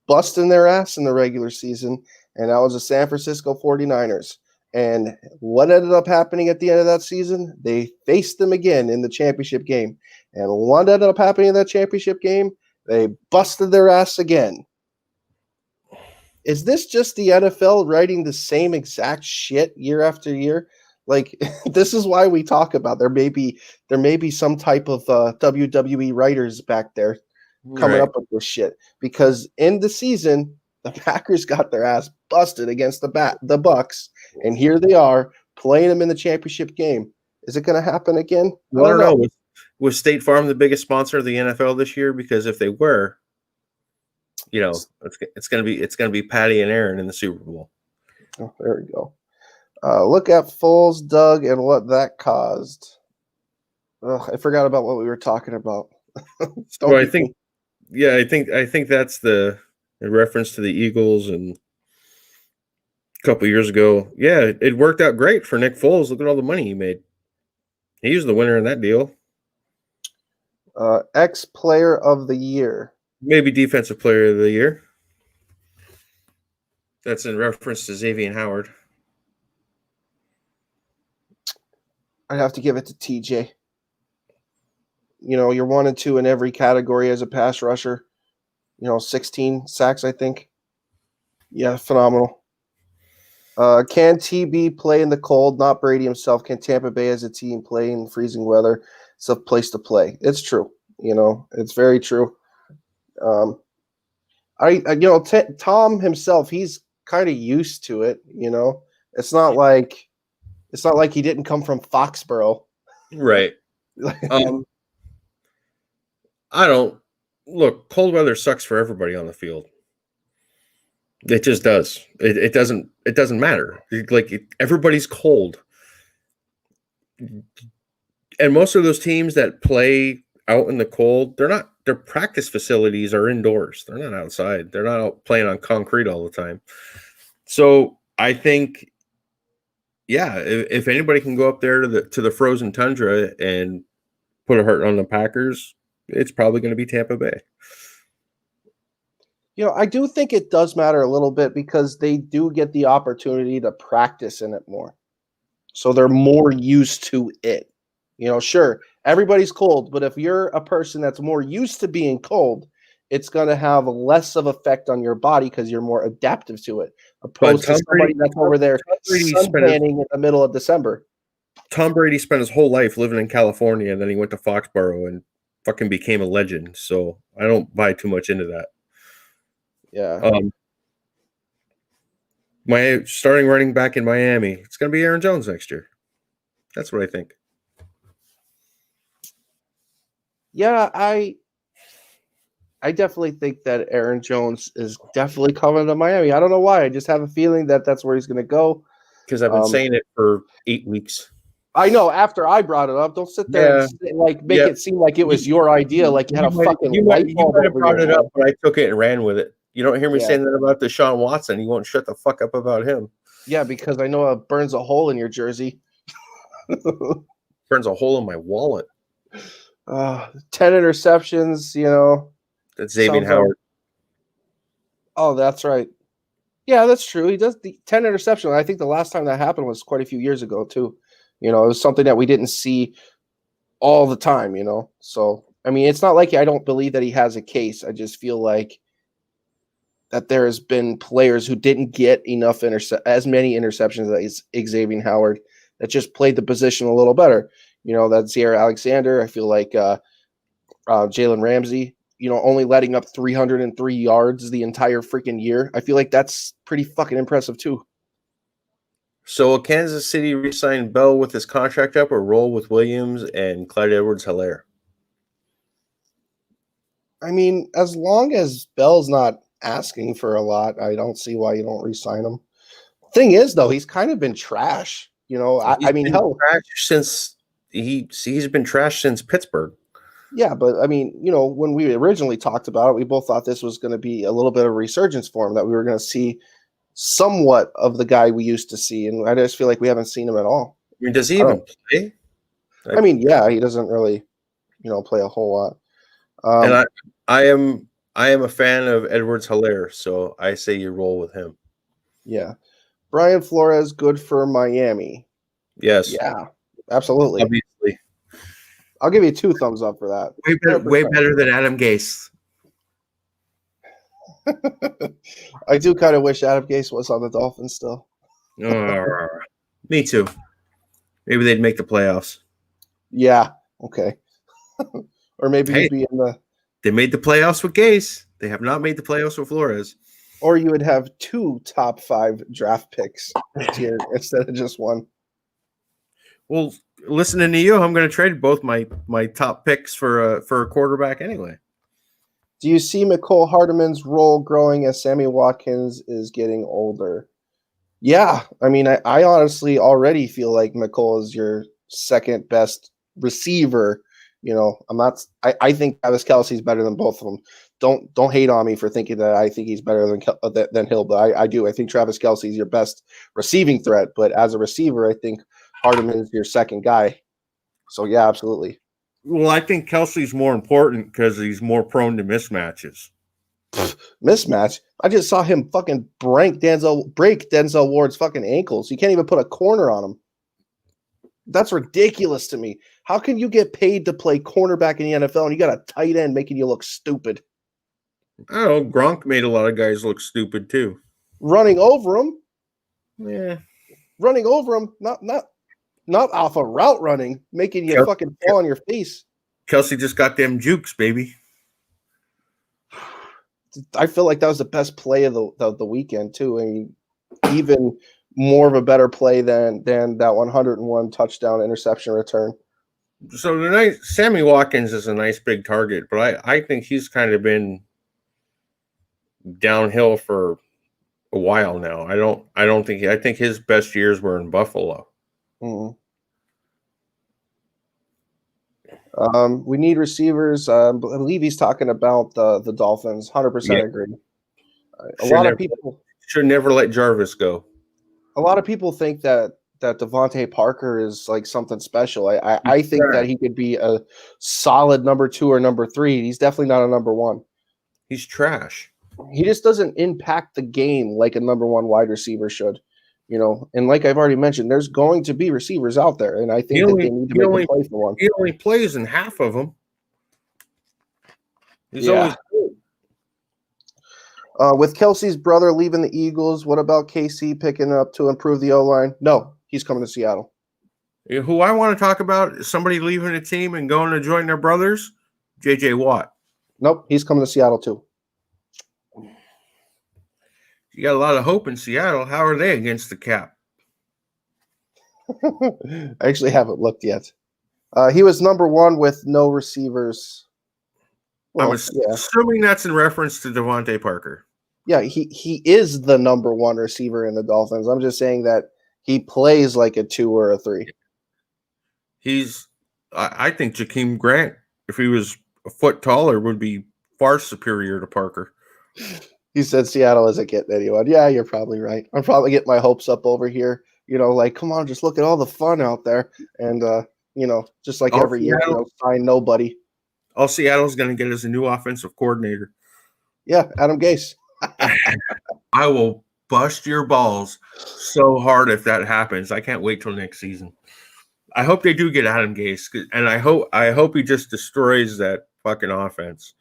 busting their ass in the regular season, and that was the San Francisco 49ers. And what ended up happening at the end of that season? They faced them again in the championship game. And what ended up happening in that championship game? They busted their ass again. Is this just the NFL writing the same exact shit year after year? Like, this is why we talk about there may be some type of WWE writers back there coming up with this shit, because in the season the Packers got their ass busted against the Bucks, and here they are playing them in the championship game. Is it going to happen again? I don't know. Was State Farm the biggest sponsor of the NFL this year? Because if they were, it's going to be Patty and Aaron in the Super Bowl. Oh, there we go. Look at Foles, Doug, and what that caused. I forgot about what we were talking about. Well, I think that's the reference to the Eagles, and a couple years ago. Yeah, it worked out great for Nick Foles. Look at all the money he made. He was the winner in that deal. Ex-player of the year. Maybe defensive player of the year. That's in reference to Xavier Howard. I'd have to give it to TJ. You're 1 and 2 in every category as a pass rusher. 16 sacks, I think. Yeah, phenomenal. Can TB play in the cold? Not Brady himself. Can Tampa Bay as a team play in freezing weather? It's a place to play. It's true. It's very true. Tom himself, he's kind of used to it. It's not like he didn't come from Foxborough. Right. I don't look, cold weather sucks for everybody on the field. It just does. It doesn't matter. Everybody's cold. And most of those teams that play out in the cold, their practice facilities are indoors. They're not outside. They're not out playing on concrete all the time. So I think, yeah, if anybody can go up there to the frozen tundra and put a hurt on the Packers, it's probably going to be Tampa Bay. I do think it does matter a little bit, because they do get the opportunity to practice in it more. So they're more used to it. Sure, everybody's cold, but if you're a person that's more used to being cold, it's going to have less of effect on your body because you're more adaptive to it, opposed to somebody that's over there suntanning in the middle of December. Tom Brady spent his whole life living in California, and then he went to Foxborough, and fucking became a legend. So I don't buy too much into that. Yeah. My starting running back in Miami, it's going to be Aaron Jones next year. That's what I think. Yeah, I definitely think that Aaron Jones is definitely coming to Miami. I don't know why. I just have a feeling that that's where he's going to go. Because I've been saying it for 8 weeks. I know. After I brought it up, don't sit there and make it seem like it was your idea, like you had a fucking light bulb over brought your it head. up, but I took it and ran with it. You don't hear me saying that about Deshaun Watson. You won't shut the fuck up about him. Yeah, because I know it burns a hole in your jersey. Burns a hole in my wallet. 10 interceptions, you know. That's Xavier Howard. Oh, that's right. Yeah, that's true. He does the 10 interceptions. I think the last time that happened was quite a few years ago, too. You know, it was something that we didn't see all the time, you know. So, I mean, it's not like I don't believe that he has a case. I just feel like that there has been players who didn't get enough as many interceptions as Xavier Howard that just played the position a little better. You know, that's Zaire Alexander. I feel like Jalen Ramsey, you know, only letting up 303 yards the entire freaking year. I feel like that's pretty fucking impressive too. So will Kansas City re-sign Bell with his contract up or roll with Williams and Clyde Edwards-Helaire? I mean, as long as Bell's not asking for a lot, I don't see why you don't re-sign him. Thing is, though, he's kind of been trash. You know, I mean, hell, he's been trash since Pittsburgh. Yeah, but I mean, you know, when we originally talked about it, we both thought this was going to be a little bit of a resurgence for him, that we were going to see somewhat of the guy we used to see, and I just feel like we haven't seen him at all. I mean, does he even play? I mean, yeah, he doesn't really, you know, play a whole lot. And I am a fan of Edwards-Helaire, so I say you roll with him. Yeah. Brian Flores, good for Miami. Yes. Yeah, absolutely. Obviously. I'll give you 2 thumbs up for that. Way better than Adam Gase. I do kind of wish Adam Gase was on the Dolphins still. Me too. Maybe they'd make the playoffs. Yeah. Okay. Or maybe he'd be in the. They made the playoffs with Gase. They have not made the playoffs with Flores. Or you would have 2 top 5 draft picks here instead of just 1. Well, listening to you, I'm going to trade both my top picks for a quarterback anyway. Do you see McCole Hardeman's role growing as Sammy Watkins is getting older? Yeah. I mean, I honestly already feel like McCole is your second best receiver. You know, I think Travis Kelce's better than both of them. Don't hate on me for thinking that I think he's better than Hill, but I do. I think Travis Kelce is your best receiving threat, but as a receiver, I think Hardeman is your second guy. So yeah, absolutely. Well, I think Kelce's more important because he's more prone to mismatches. Mismatch? I just saw him fucking break Denzel Ward's fucking ankles. You can't even put a corner on him. That's ridiculous to me. How can you get paid to play cornerback in the NFL and you got a tight end making you look stupid? I don't know. Gronk made a lot of guys look stupid too. Running over him? Yeah. Running over him, not off a route running, making you fucking fall on your face. Kelce just got them jukes, baby. I feel like that was the best play of the weekend too. I mean, even more of a better play than that 101 touchdown interception return. So Sammy Watkins is a nice big target, but I think he's kind of been downhill for a while now. I think his best years were in Buffalo. Mm-hmm. We need receivers. I believe he's talking about the Dolphins. 100% agree. A lot of people should never let Jarvis go. A lot of people think that Devontae Parker is like something special. I think that he could be a solid number 2 or number 3. He's definitely not a number 1. He's trash. He just doesn't impact the game like a number 1 wide receiver should. You know, and like I've already mentioned, there's going to be receivers out there, and I think that they need to make a play for one. He only plays in half of them. He's always good. With Kelce's brother leaving the Eagles, what about KC picking up to improve the O-line? No, he's coming to Seattle. Who I want to talk about is somebody leaving a team and going to join their brothers, J.J. Watt. Nope, he's coming to Seattle too. You got a lot of hope in Seattle. How are they against the cap? I actually haven't looked yet. He was number one with no receivers. Well, I'm assuming that's in reference to Devontae Parker. Yeah, he is the number one receiver in the Dolphins. I'm just saying that he plays like a 2 or a 3. I think Jakeem Grant, if he was a foot taller, would be far superior to Parker. He said Seattle isn't getting anyone. Yeah, you're probably right. I'm probably getting my hopes up over here. Like, come on, just look at all the fun out there. And, just like every year, sign nobody. All Seattle's going to get is a new offensive coordinator. Yeah, Adam Gase. I will bust your balls so hard if that happens. I can't wait till next season. I hope they do get Adam Gase, and I hope he just destroys that fucking offense.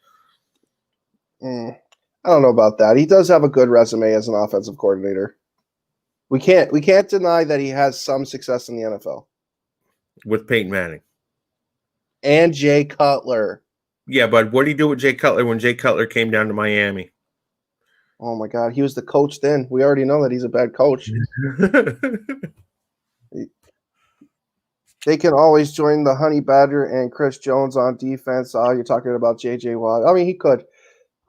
I don't know about that. He does have a good resume as an offensive coordinator. We can't deny that he has some success in the NFL. With Peyton Manning. And Jay Cutler. Yeah, but what did he do with Jay Cutler when Jay Cutler came down to Miami? Oh, my God. He was the coach then. We already know that he's a bad coach. They can always join the Honey Badger and Chris Jones on defense. You're talking about J.J. Watt. I mean, he could.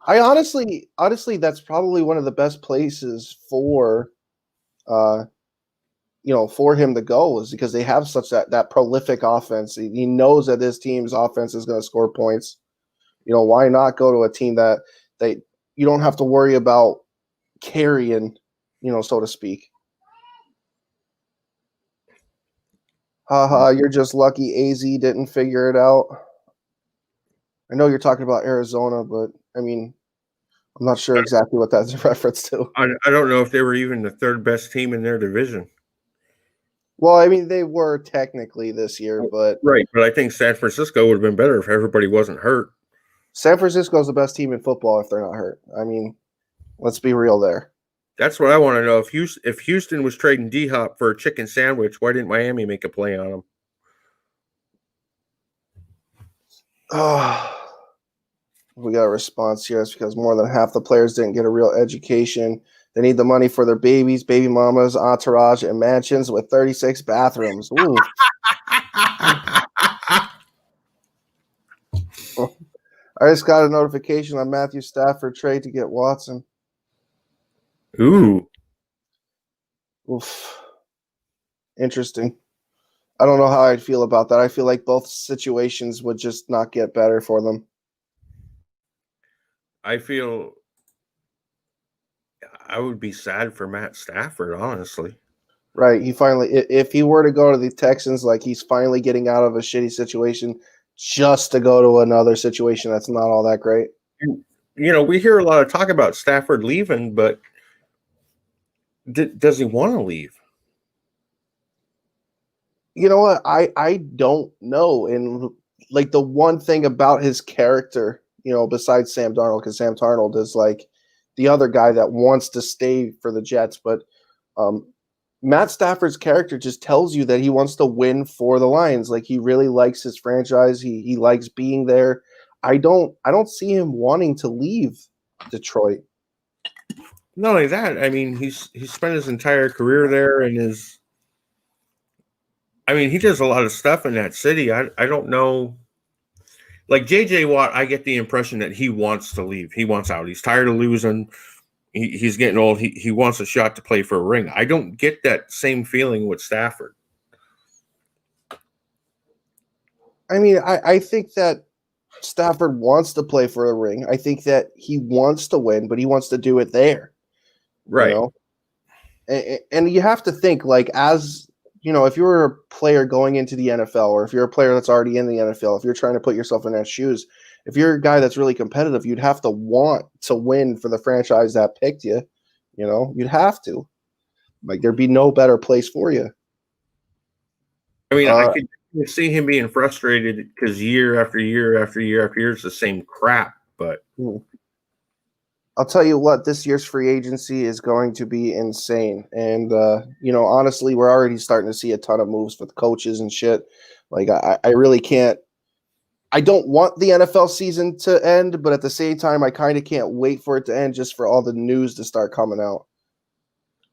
I honestly, that's probably one of the best places for him to go is because they have such that prolific offense. He knows that this team's offense is going to score points. Why not go to a team that you don't have to worry about carrying, so to speak. Haha, you're just lucky AZ didn't figure it out. I know you're talking about Arizona, but I mean, I'm not sure exactly what that's a reference to. I don't know if they were even the third best team in their division. Well, I mean, they were technically this year, but right. But I think San Francisco would have been better if everybody wasn't hurt. San Francisco is the best team in football if they're not hurt. I mean, let's be real there. That's what I want to know. If Houston was trading D-Hop for a chicken sandwich, why didn't Miami make a play on him? Oh, we got a response here. It's because more than half the players didn't get a real education. They need the money for their babies, baby mamas, entourage, and mansions with 36 bathrooms. Ooh. I just got a notification on Matthew Stafford trade to get Watson. Ooh. Oof. Interesting. I don't know how I'd feel about that. I feel like both situations would just not get better for them. I feel I would be sad for Matt Stafford, honestly. Right. If he were to go to the Texans, like he's finally getting out of a shitty situation just to go to another situation that's not all that great. We hear a lot of talk about Stafford leaving, but does he want to leave? You know what? I don't know. And like the one thing about his character, besides Sam Darnold, because Sam Darnold is like the other guy that wants to stay for the Jets, but Matt Stafford's character just tells you that he wants to win for the Lions. Like he really likes his franchise. He likes being there. I don't see him wanting to leave Detroit. Not only that, I mean, he's spent his entire career there and he does a lot of stuff in that city. I don't know. Like J.J. Watt, I get the impression that he wants to leave. He wants out. He's tired of losing. He's getting old. He wants a shot to play for a ring. I don't get that same feeling with Stafford. I mean, I think that Stafford wants to play for a ring. I think that he wants to win, but he wants to do it there. Right. And you have to think, like, as if you're a player going into the NFL, or if you're a player that's already in the NFL, if you're trying to put yourself in their shoes, if you're a guy that's really competitive, you'd have to want to win for the franchise that picked you. You'd have to. Like, there'd be no better place for you. I mean, I could see him being frustrated because year after year after year after year, it's the same crap. But I'll tell you what, this year's free agency is going to be insane. And, honestly, we're already starting to see a ton of moves with coaches and shit. Like, I really can't I don't want the NFL season to end, but at the same time, I kind of can't wait for it to end just for all the news to start coming out.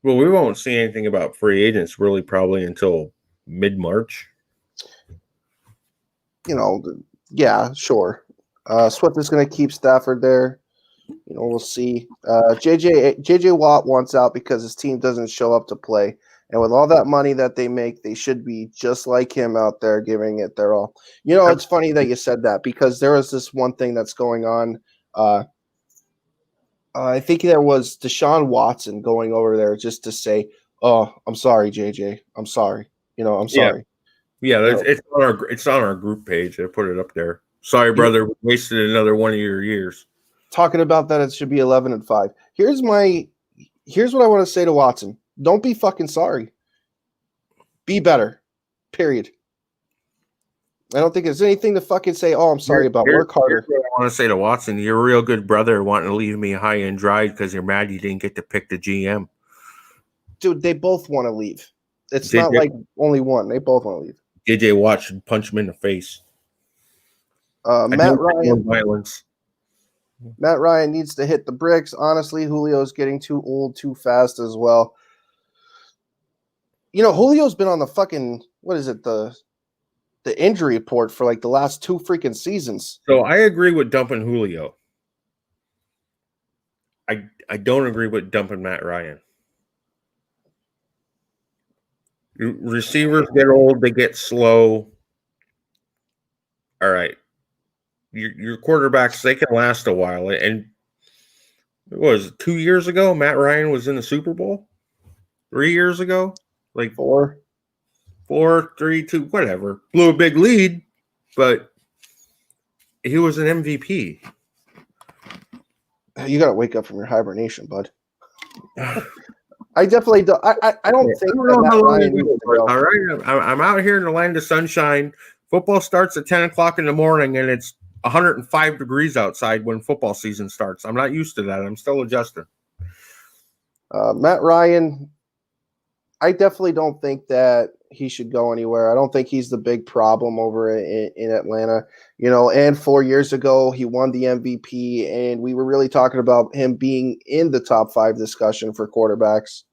Well, we won't see anything about free agents really probably until mid-March. Yeah, sure. Swift is going to keep Stafford there. We'll see. JJ Watt wants out because his team doesn't show up to play. And with all that money that they make, they should be just like him out there giving it their all. It's funny that you said that because there is this one thing that's going on. I think there was Deshaun Watson going over there just to say, "Oh, I'm sorry, JJ. I'm sorry. I'm sorry." Yeah, it's on our group page. I put it up there. Sorry, brother, we wasted another one of your years. Talking about that, it should be 11-5. Here's what I want to say to Watson. Don't be fucking sorry. Be better. Period. I don't think there's anything to fucking say, "Oh, I'm sorry about." Work harder. Here's what I want to say to Watson. You're a real good brother wanting to leave me high and dry because you're mad you didn't get to pick the GM. Dude, they both want to leave. It's not like only one. They both want to leave. JJ Watt should punch him in the face. Matt Ryan needs to hit the bricks. Honestly, Julio's getting too old too fast as well. Julio's been on the fucking, what is it, the injury report for like the last 2 freaking seasons. So I agree with dumping Julio. I don't agree with dumping Matt Ryan. Receivers get old, they get slow. All right. Your quarterbacks, they can last a while. And it was 2 years ago, Matt Ryan was in the Super Bowl? 3 years ago? Like 4, 3, 2, whatever. Blew a big lead, but he was an MVP. You got to wake up from your hibernation, bud. I definitely don't. I don't think that Ryan needs to go. All right, I'm out here in the land of sunshine. Football starts at 10 o'clock in the morning, and it's 105 degrees outside when football season starts. I'm not used to that. I'm still adjusting. Matt Ryan, I definitely don't think that he should go anywhere. I don't think he's the big problem over in Atlanta. And 4 years ago, he won the MVP, and we were really talking about him being in the top 5 discussion for quarterbacks.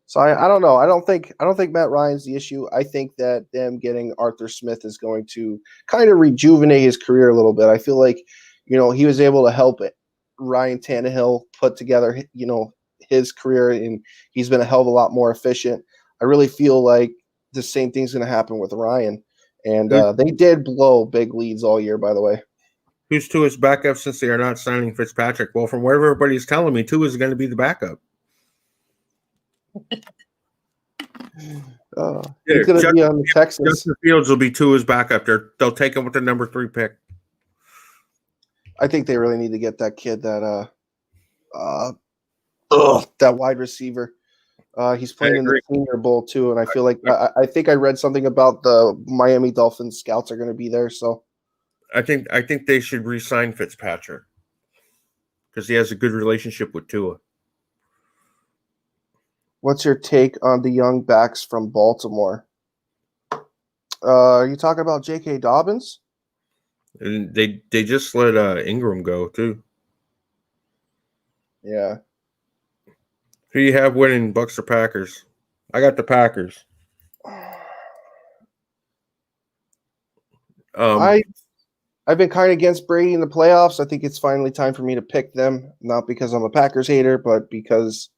So I don't know. I don't think Matt Ryan's the issue. I think that them getting Arthur Smith is going to kind of rejuvenate his career a little bit. I feel like, he was able to help Ryan Tannehill put together, his career, and he's been a hell of a lot more efficient. I really feel like the same thing's going to happen with Ryan. And they did blow big leads all year, by the way. Who's Tua's backup since they are not signing Fitzpatrick? Well, from what everybody's telling me, Tua is going to be the backup. He's going to be on the Texans. Justin Fields will be Tua's backup. They'll take him with the number 3 pick. I think they really need to get that kid that wide receiver. He's playing in the Senior Bowl too, and I feel like I think I read something about the Miami Dolphins scouts are going to be there. So I think they should re-sign Fitzpatrick because he has a good relationship with Tua. What's your take on the young backs from Baltimore? Are you talking about J.K. Dobbins? And they just let Ingram go too. Yeah. Who do you have winning, Bucks or Packers? I got the Packers. I've been kind of against Brady in the playoffs. I think it's finally time for me to pick them, not because I'm a Packers hater, but because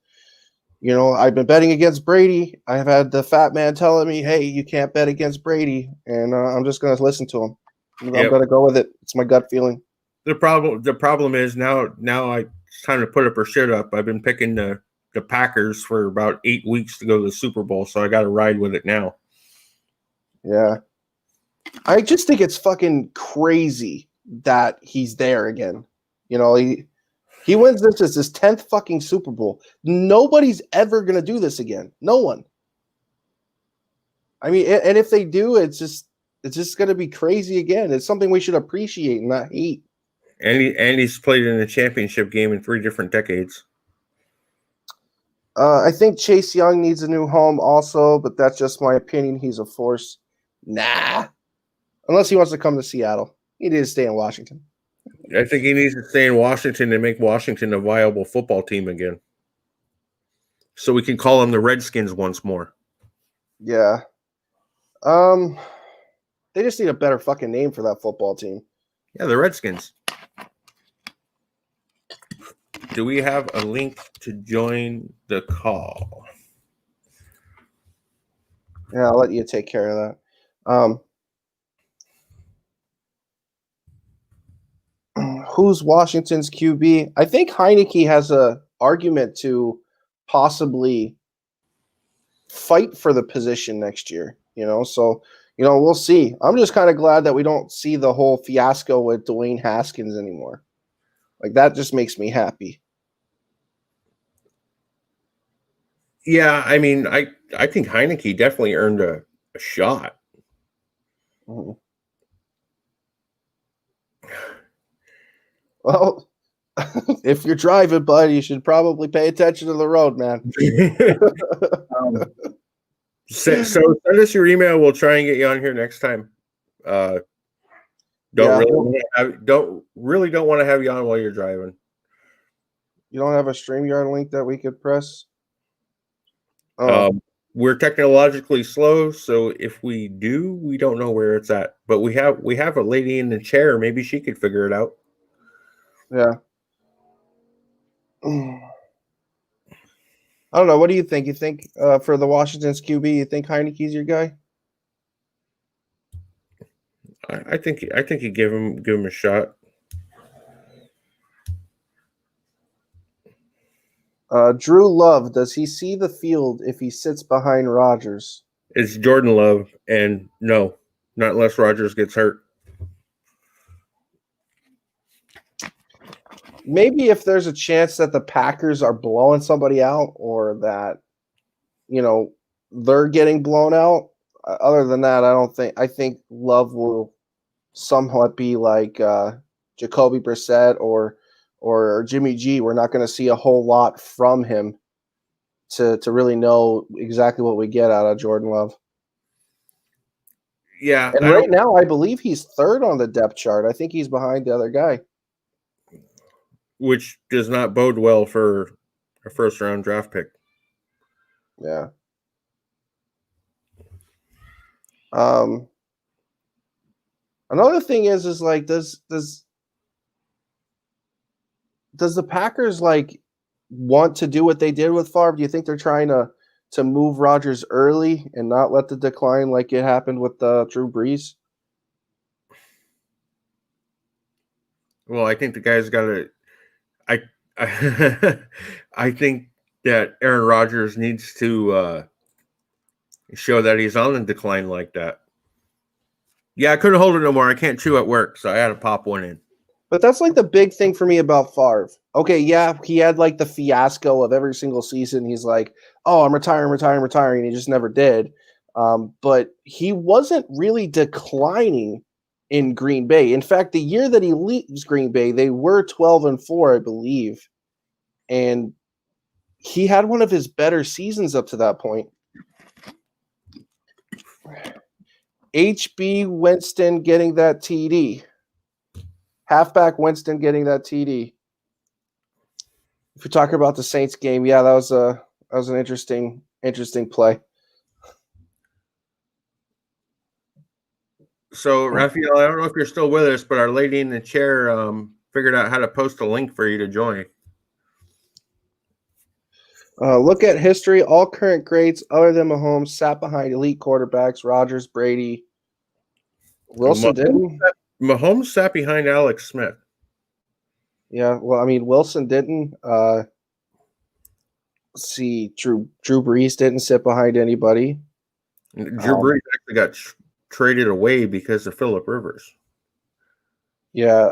I've been betting against Brady. I've had the fat man telling me, "Hey, you can't bet against Brady," and I'm just going to listen to him. I'm going to go with it. It's my gut feeling. The problem is now it's time to put up or shit up. I've been picking the Packers for about 8 weeks to go to the Super Bowl, so I got to ride with it now. Yeah. I just think it's fucking crazy that he's there again. He wins this as his 10th fucking Super Bowl. Nobody's ever going to do this again. No one. I mean, and if they do, it's just going to be crazy again. It's something we should appreciate and not hate. And he's played in a championship game in 3 different decades. I think Chase Young needs a new home also, but that's just my opinion. He's a force. Nah. Unless he wants to come to Seattle. He needs to stay in Washington. I think he needs to stay in Washington and make Washington a viable football team again, so we can call them the Redskins once more. Yeah. They just need a better fucking name for that football team. Yeah, the Redskins. Do we have a link to join the call? Yeah, I'll let you take care of that. Who's Washington's QB? I think Heineke has a argument to possibly fight for the position next year, so we'll see. I'm just kind of glad that we don't see the whole fiasco with Dwayne Haskins anymore. Like, that just makes me happy. Yeah, I mean, I think Heineke definitely earned a shot. Mm-hmm. Well, if you're driving, bud, you should probably pay attention to the road, man. So send us your email. We'll try and get you on here next time. Don't want to have you on while you're driving. You don't have a StreamYard link that we could press? We're technologically slow, so if we do, we don't know where it's at. But we have a lady in the chair. Maybe she could figure it out. Yeah. I don't know. What do you think? You think for the Washington's QB, you think Heineke's your guy? I think you give him a shot. Drew Love, does he see the field if he sits behind Rodgers? It's Jordan Love, and no, not unless Rodgers gets hurt. Maybe if there's a chance that the Packers are blowing somebody out, or that they're getting blown out. Other than that, I think Love will somewhat be like Jacoby Brissett or Jimmy G. We're not going to see a whole lot from him to really know exactly what we get out of Jordan Love. Yeah. And right now, I believe he's third on the depth chart. I think he's behind the other guy. Which does not bode well for a first-round draft pick. Yeah. Another thing is like, does the Packers want to do what they did with Favre? Do you think they're trying to move Rodgers early and not let the decline like it happened with Drew Brees? Well, I think the guy's got to. I think that Aaron Rodgers needs to show that he's on the decline like that. Yeah, I couldn't hold it no more. I can't chew at work, so I had to pop one in. But that's like the big thing for me about Favre. Okay, yeah, he had like the fiasco of every single season. He's like, oh, I'm retiring. And he just never did. But he wasn't really declining in Green Bay. In fact, the year that he leaves Green Bay, they were 12-4, I believe. And he had one of his better seasons up to that point. HB Winston getting that TD. Halfback Winston getting that TD. If you're talking about the Saints game, yeah, that was an interesting play. So, Raphael, I don't know if you're still with us, but our lady in the chair figured out how to post a link for you to join. Look at history. All current greats other than Mahomes sat behind elite quarterbacks. Rodgers, Brady. Wilson didn't. Mahomes sat behind Alex Smith. Yeah, well, I mean, Wilson didn't. Let's see, Drew Brees didn't sit behind anybody. Drew Brees actually got traded away because of Phillip Rivers. Yeah,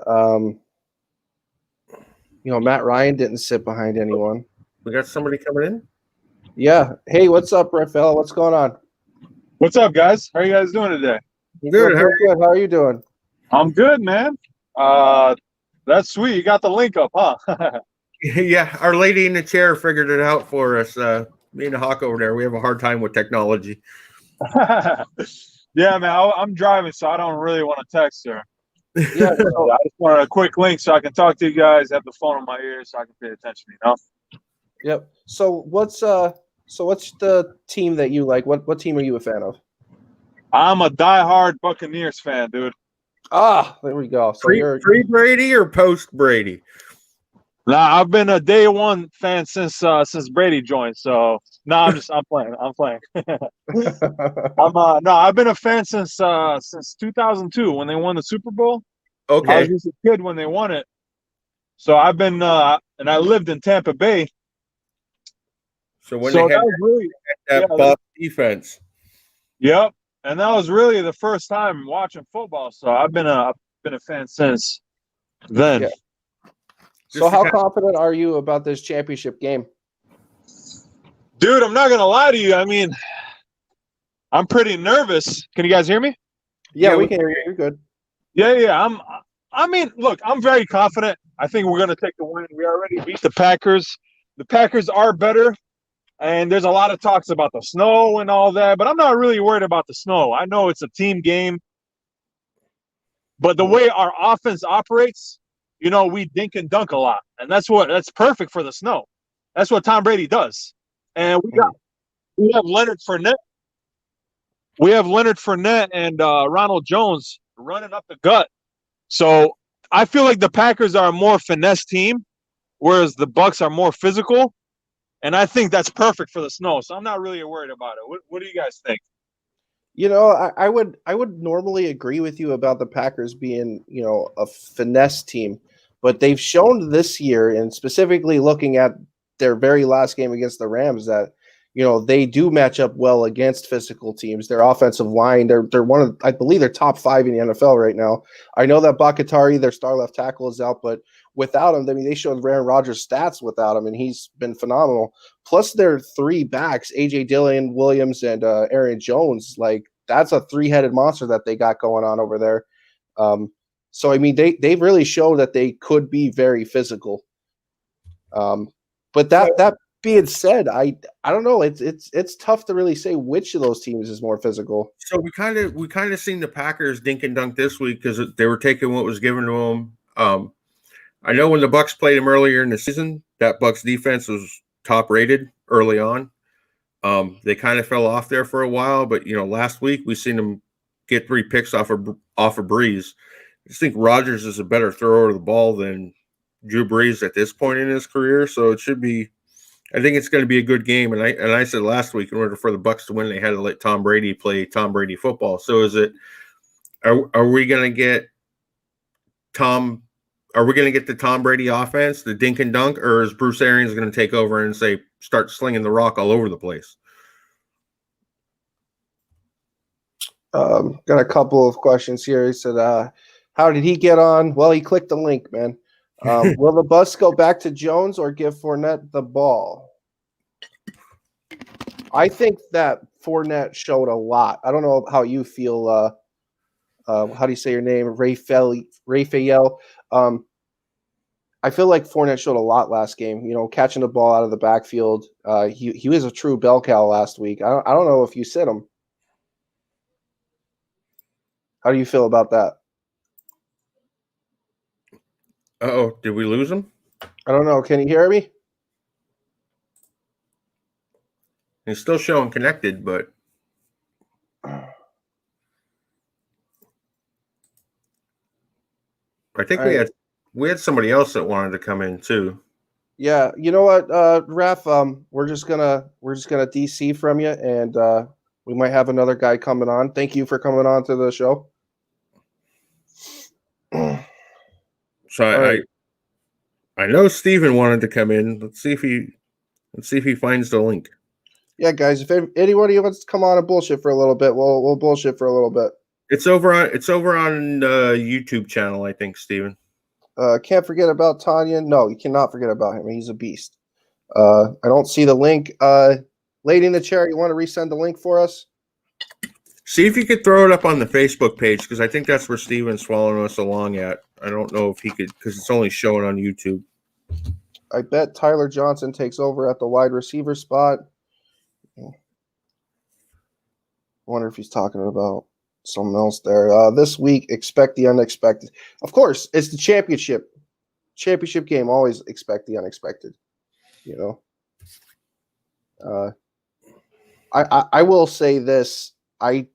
Matt Ryan didn't sit behind anyone. We got somebody coming in? Yeah. Hey, what's up, Raphael? What's going on? What's up, guys? How are you guys doing today? Good. How are you doing? I'm good, man. That's sweet. You got the link up, huh? Yeah, our lady in the chair figured it out for us. Me and the Hawk over there, we have a hard time with technology. Yeah, man. I'm driving, so I don't really want to text her. Yeah. I just wanted a quick link so I can talk to you guys, have the phone in my ear so I can pay attention, you know? Yep. So what's the team that you like? What team are you a fan of? I'm a diehard Buccaneers fan, dude. Ah, there we go. So you're Pre Brady or post Brady? Nah, I've been a day one fan since Brady joined. So I'm playing. I'm playing. No, I've been a fan since 2002 when they won the Super Bowl. I Okay. was just a kid when they won it. So I've been and I lived in Tampa Bay. So when So they that had was really that buff defense. Yep. And that was really the first time watching football. So I've been a fan since then. Yeah. So how confident are you about this championship game? Dude, I'm not gonna lie to you. I mean, I'm pretty nervous. Can you guys hear me? Yeah, we can hear you. You're good. Yeah. I mean, look, I'm very confident. I think we're gonna take the win. We already beat the Packers. The Packers are better. And there's a lot of talks about the snow and all that, but I'm not really worried about the snow. I know it's a team game. But the way our offense operates, you know, we dink and dunk a lot. And that's perfect for the snow. That's what Tom Brady does. And we have Leonard Fournette. We have Leonard Fournette and Ronald Jones running up the gut. So I feel like the Packers are a more finesse team, whereas the Bucs are more physical. And I think that's perfect for the snow. So I'm not really worried about it. What do you guys think? You know, I would normally agree with you about the Packers being, you know, a finesse team, but they've shown this year, and specifically looking at their very last game against the Rams, that, you know, they do match up well against physical teams. Their offensive line, they're one of, I believe they're top 5 in the NFL right now. I know that Bakatari, their star left tackle, is out, but without him, I mean, they showed Aaron Rodgers' stats without him, and he's been phenomenal. Plus their 3 backs, A.J. Dillon, Williams, and Aaron Jones, like, that's a 3-headed monster that they got going on over there. So, I mean, they've really showed that they could be very physical. But that being said, I don't know. It's tough to really say which of those teams is more physical. So we kind of seen the Packers dink and dunk this week because they were taking what was given to them. I know when the Bucs played them earlier in the season, that Bucs defense was top rated early on. They kind of fell off there for a while, but you know, last week we seen them get 3 picks off of Breeze. I just think Rodgers is a better thrower of the ball than Drew Brees at this point in his career, so it should be. I think it's going to be a good game. And I said last week, in order for the Bucs to win, they had to let Tom Brady play Tom Brady football. So is it? Are we going to get Tom? Are we going to get the Tom Brady offense, the dink and dunk, or is Bruce Arians going to take over and start slinging the rock all over the place? Got a couple of questions here. He said, how did he get on? Well, he clicked the link, man. Will the bus go back to Jones or give Fournette the ball? I think that Fournette showed a lot. I don't know how you feel. How do you say your name? Raphael. I feel like Fournette showed a lot last game. You know, catching the ball out of the backfield. He was a true bell cow last week. I don't know if you sit him. How do you feel about that? Uh-oh, did we lose him? I don't know. Can you hear me? He's still showing connected, but I think we had somebody else that wanted to come in too. Yeah, you know what, Ref? We're just gonna DC from you, and we might have another guy coming on. Thank you for coming on to the show. So I know Steven wanted to come in. Let's see if he finds the link. Yeah, guys, if anybody wants to come on and bullshit for a little bit, we'll bullshit for a little bit. It's over on YouTube channel, I think, Steven. Can't forget about Tanya. No, you cannot forget about him. He's a beast. I don't see the link. Lady in the chair, you want to resend the link for us? See if you could throw it up on the Facebook page, because I think that's where Steven's following us along at. I don't know if he could, because it's only showing on YouTube. I bet Tyler Johnson takes over at the wide receiver spot. I wonder if he's talking about. something else there. This week, expect the unexpected. Of course, it's the championship game. Always expect the unexpected. You know. I will say this. I'm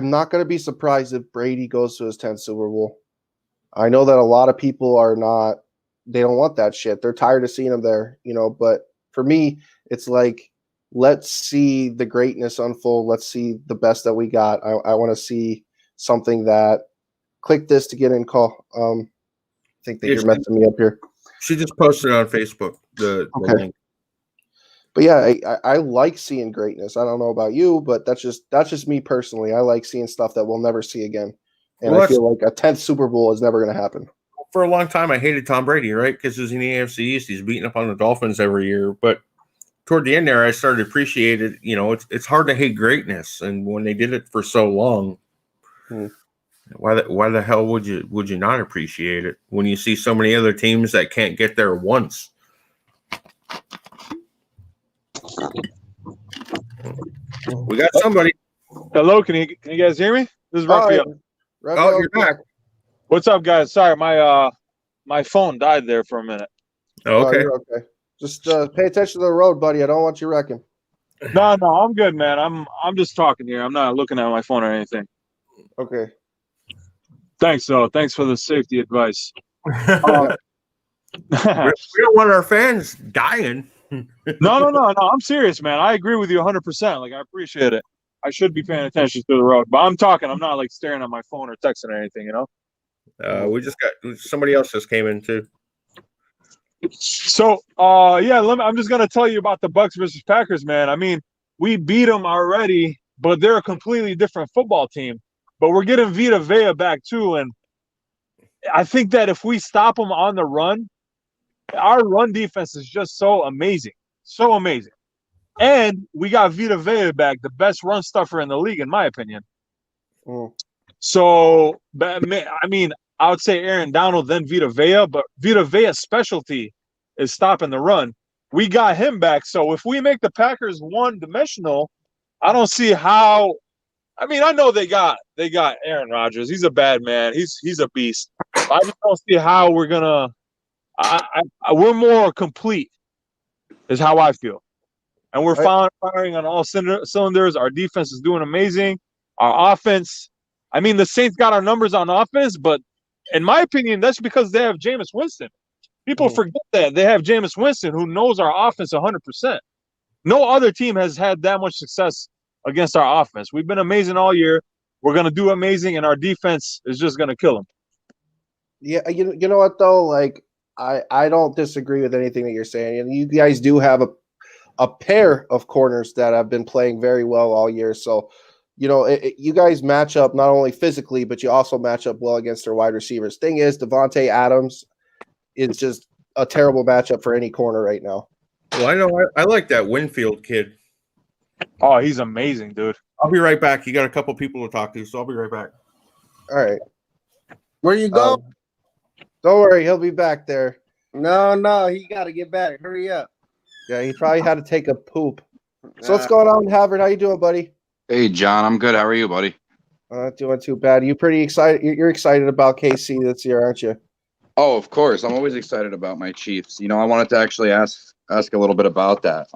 not going to be surprised if Brady goes to his 10th Super Bowl. I know that a lot of people are not. They don't want that shit. They're tired of seeing him there. You know. But for me, it's like, let's see the greatness unfold. Let's see the best that we got. I want to see something that. Click this to get in call. I think that you're messing me up here. She just posted it on Facebook. The link. But yeah, I like seeing greatness. I don't know about you, but that's just me personally. I like seeing stuff that we'll never see again. And I feel like a 10th Super Bowl is never going to happen. For a long time, I hated Tom Brady, right? Because he was in the AFC East. He's beating up on the Dolphins every year. But toward the end there, I started to appreciate it. You know, it's hard to hate greatness. And when they did it for so long, why the hell would you not appreciate it when you see so many other teams that can't get there once? We got somebody. Hello, can you guys hear me? This is Raphael. Oh, you're back. What's up, guys? Sorry, my phone died there for a minute. Oh, okay. You're okay. Just pay attention to the road, buddy. I don't want you wrecking. No, I'm good, man. I'm just talking here. I'm not looking at my phone or anything. Okay. Thanks, though. Thanks for the safety advice. We don't want our fans dying. No. I'm serious, man. I agree with you 100%. Like, I appreciate it. I should be paying attention to the road, but I'm talking. I'm not like staring at my phone or texting or anything, you know? We just got somebody else just came in too. So, I'm just going to tell you about the Bucks versus Packers, man. I mean, we beat them already, but they're a completely different football team. But we're getting Vita Vea back too, and I think that if we stop them on the run, our run defense is just so amazing. So amazing. And we got Vita Vea back, the best run stuffer in the league, in my opinion. So, I mean, I would say Aaron Donald, then Vita Vea, but Vita Vea's specialty is stopping the run. We got him back. So if we make the Packers one-dimensional, I don't see how. I mean, I know they got Aaron Rodgers. He's a bad man. He's a beast. I just don't see how we're gonna. We're more complete, is how I feel, and we're firing on all cylinders. Our defense is doing amazing. Our offense. I mean, the Saints got our numbers on offense, but in my opinion, that's because they have Jameis Winston. People forget that they have Jameis Winston, who knows our offense 100%. No other team has had that much success against our offense. We've been amazing all year. We're going to do amazing, and our defense is just going to kill them. Yeah, you know what, though? Like, I don't disagree with anything that you're saying. And you guys do have a pair of corners that have been playing very well all year. So, you know, you guys match up not only physically, but you also match up well against their wide receivers. Thing is, Devontae Adams is just a terrible matchup for any corner right now. Well, I know I like that Winfield kid. Oh, he's amazing, dude. I'll be right back. You got a couple people to talk to, so I'll be right back. All right. Where you go? Don't worry, he'll be back there. No, he got to get back. Hurry up. Yeah, he probably had to take a poop. So what's going on, Havard? How you doing, buddy? Hey, John, I'm good. How are you, buddy? Not doing too bad. You pretty excited? You're excited about KC this year, aren't you? Oh, of course. I'm always excited about my Chiefs. You know, I wanted to actually ask a little bit about that.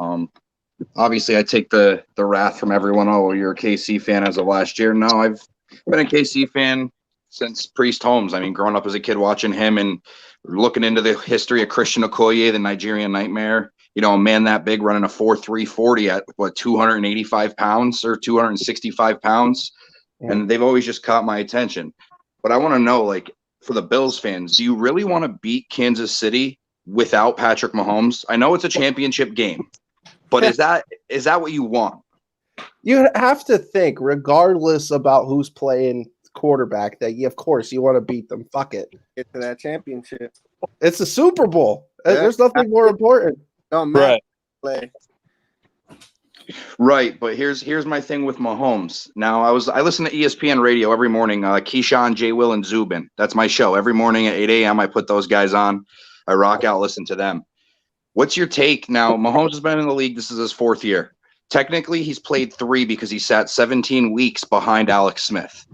Obviously, I take the wrath from everyone. Oh, you're a KC fan as of last year. No, I've been a KC fan since Priest Holmes. I mean, growing up as a kid watching him and looking into the history of Christian Okoye, the Nigerian Nightmare. You know, a man that big running a 4.3 40 at, 285 pounds or 265 pounds. And they've always just caught my attention. But I want to know, like, for the Bills fans, do you really want to beat Kansas City without Patrick Mahomes? I know it's a championship game, but is that what you want? You have to think, regardless about who's playing quarterback, that of course you want to beat them. Fuck it. Get to that championship. It's a Super Bowl. Yeah. There's nothing more important. No, man. Play. Right, but here's my thing with Mahomes. Now, I listen to ESPN radio every morning. Keyshawn, J. Will, and Zubin. That's my show. Every morning at 8 a.m. I put those guys on. I rock out, listen to them. What's your take? Now, Mahomes has been in the league. This is his 4th year. Technically, he's played 3 because he sat 17 weeks behind Alex Smith.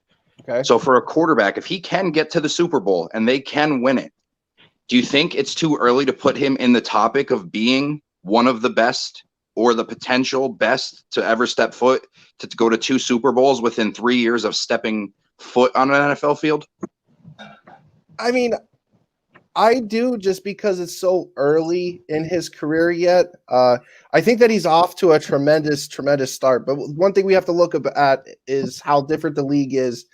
Okay. So for a quarterback, if he can get to the Super Bowl and they can win it, do you think it's too early to put him in the topic of being one of the best or the potential best to ever step foot to go to 2 Super Bowls within 3 years of stepping foot on an NFL field? I mean, I do, just because it's so early in his career yet. I think that he's off to a tremendous start. But one thing we have to look at is how different the league is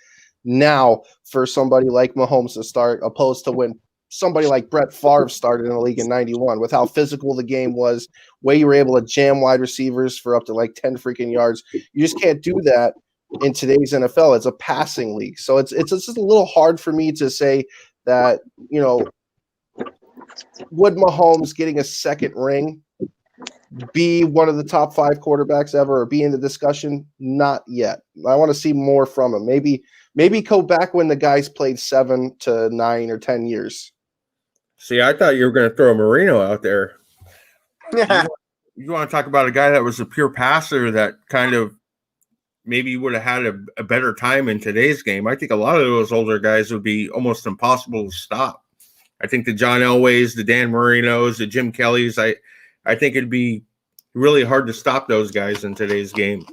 now for somebody like Mahomes to start, opposed to when somebody like Brett Favre started in the league in 91, with how physical the game was, way you were able to jam wide receivers for up to like 10 freaking yards. You just can't do that in today's NFL. It's a passing league. So it's just a little hard for me to say that, you know, would Mahomes getting a second ring be one of the top 5 quarterbacks ever, or be in the discussion? Not yet. I want to see more from him. Maybe go back when the guys played 7 to 9 or 10 years. See, I thought you were going to throw Marino out there. You want to talk about a guy that was a pure passer that kind of maybe would have had a better time in today's game. I think a lot of those older guys would be almost impossible to stop. I think the John Elways, the Dan Marinos, the Jim Kellys, I think it'd be really hard to stop those guys in today's game.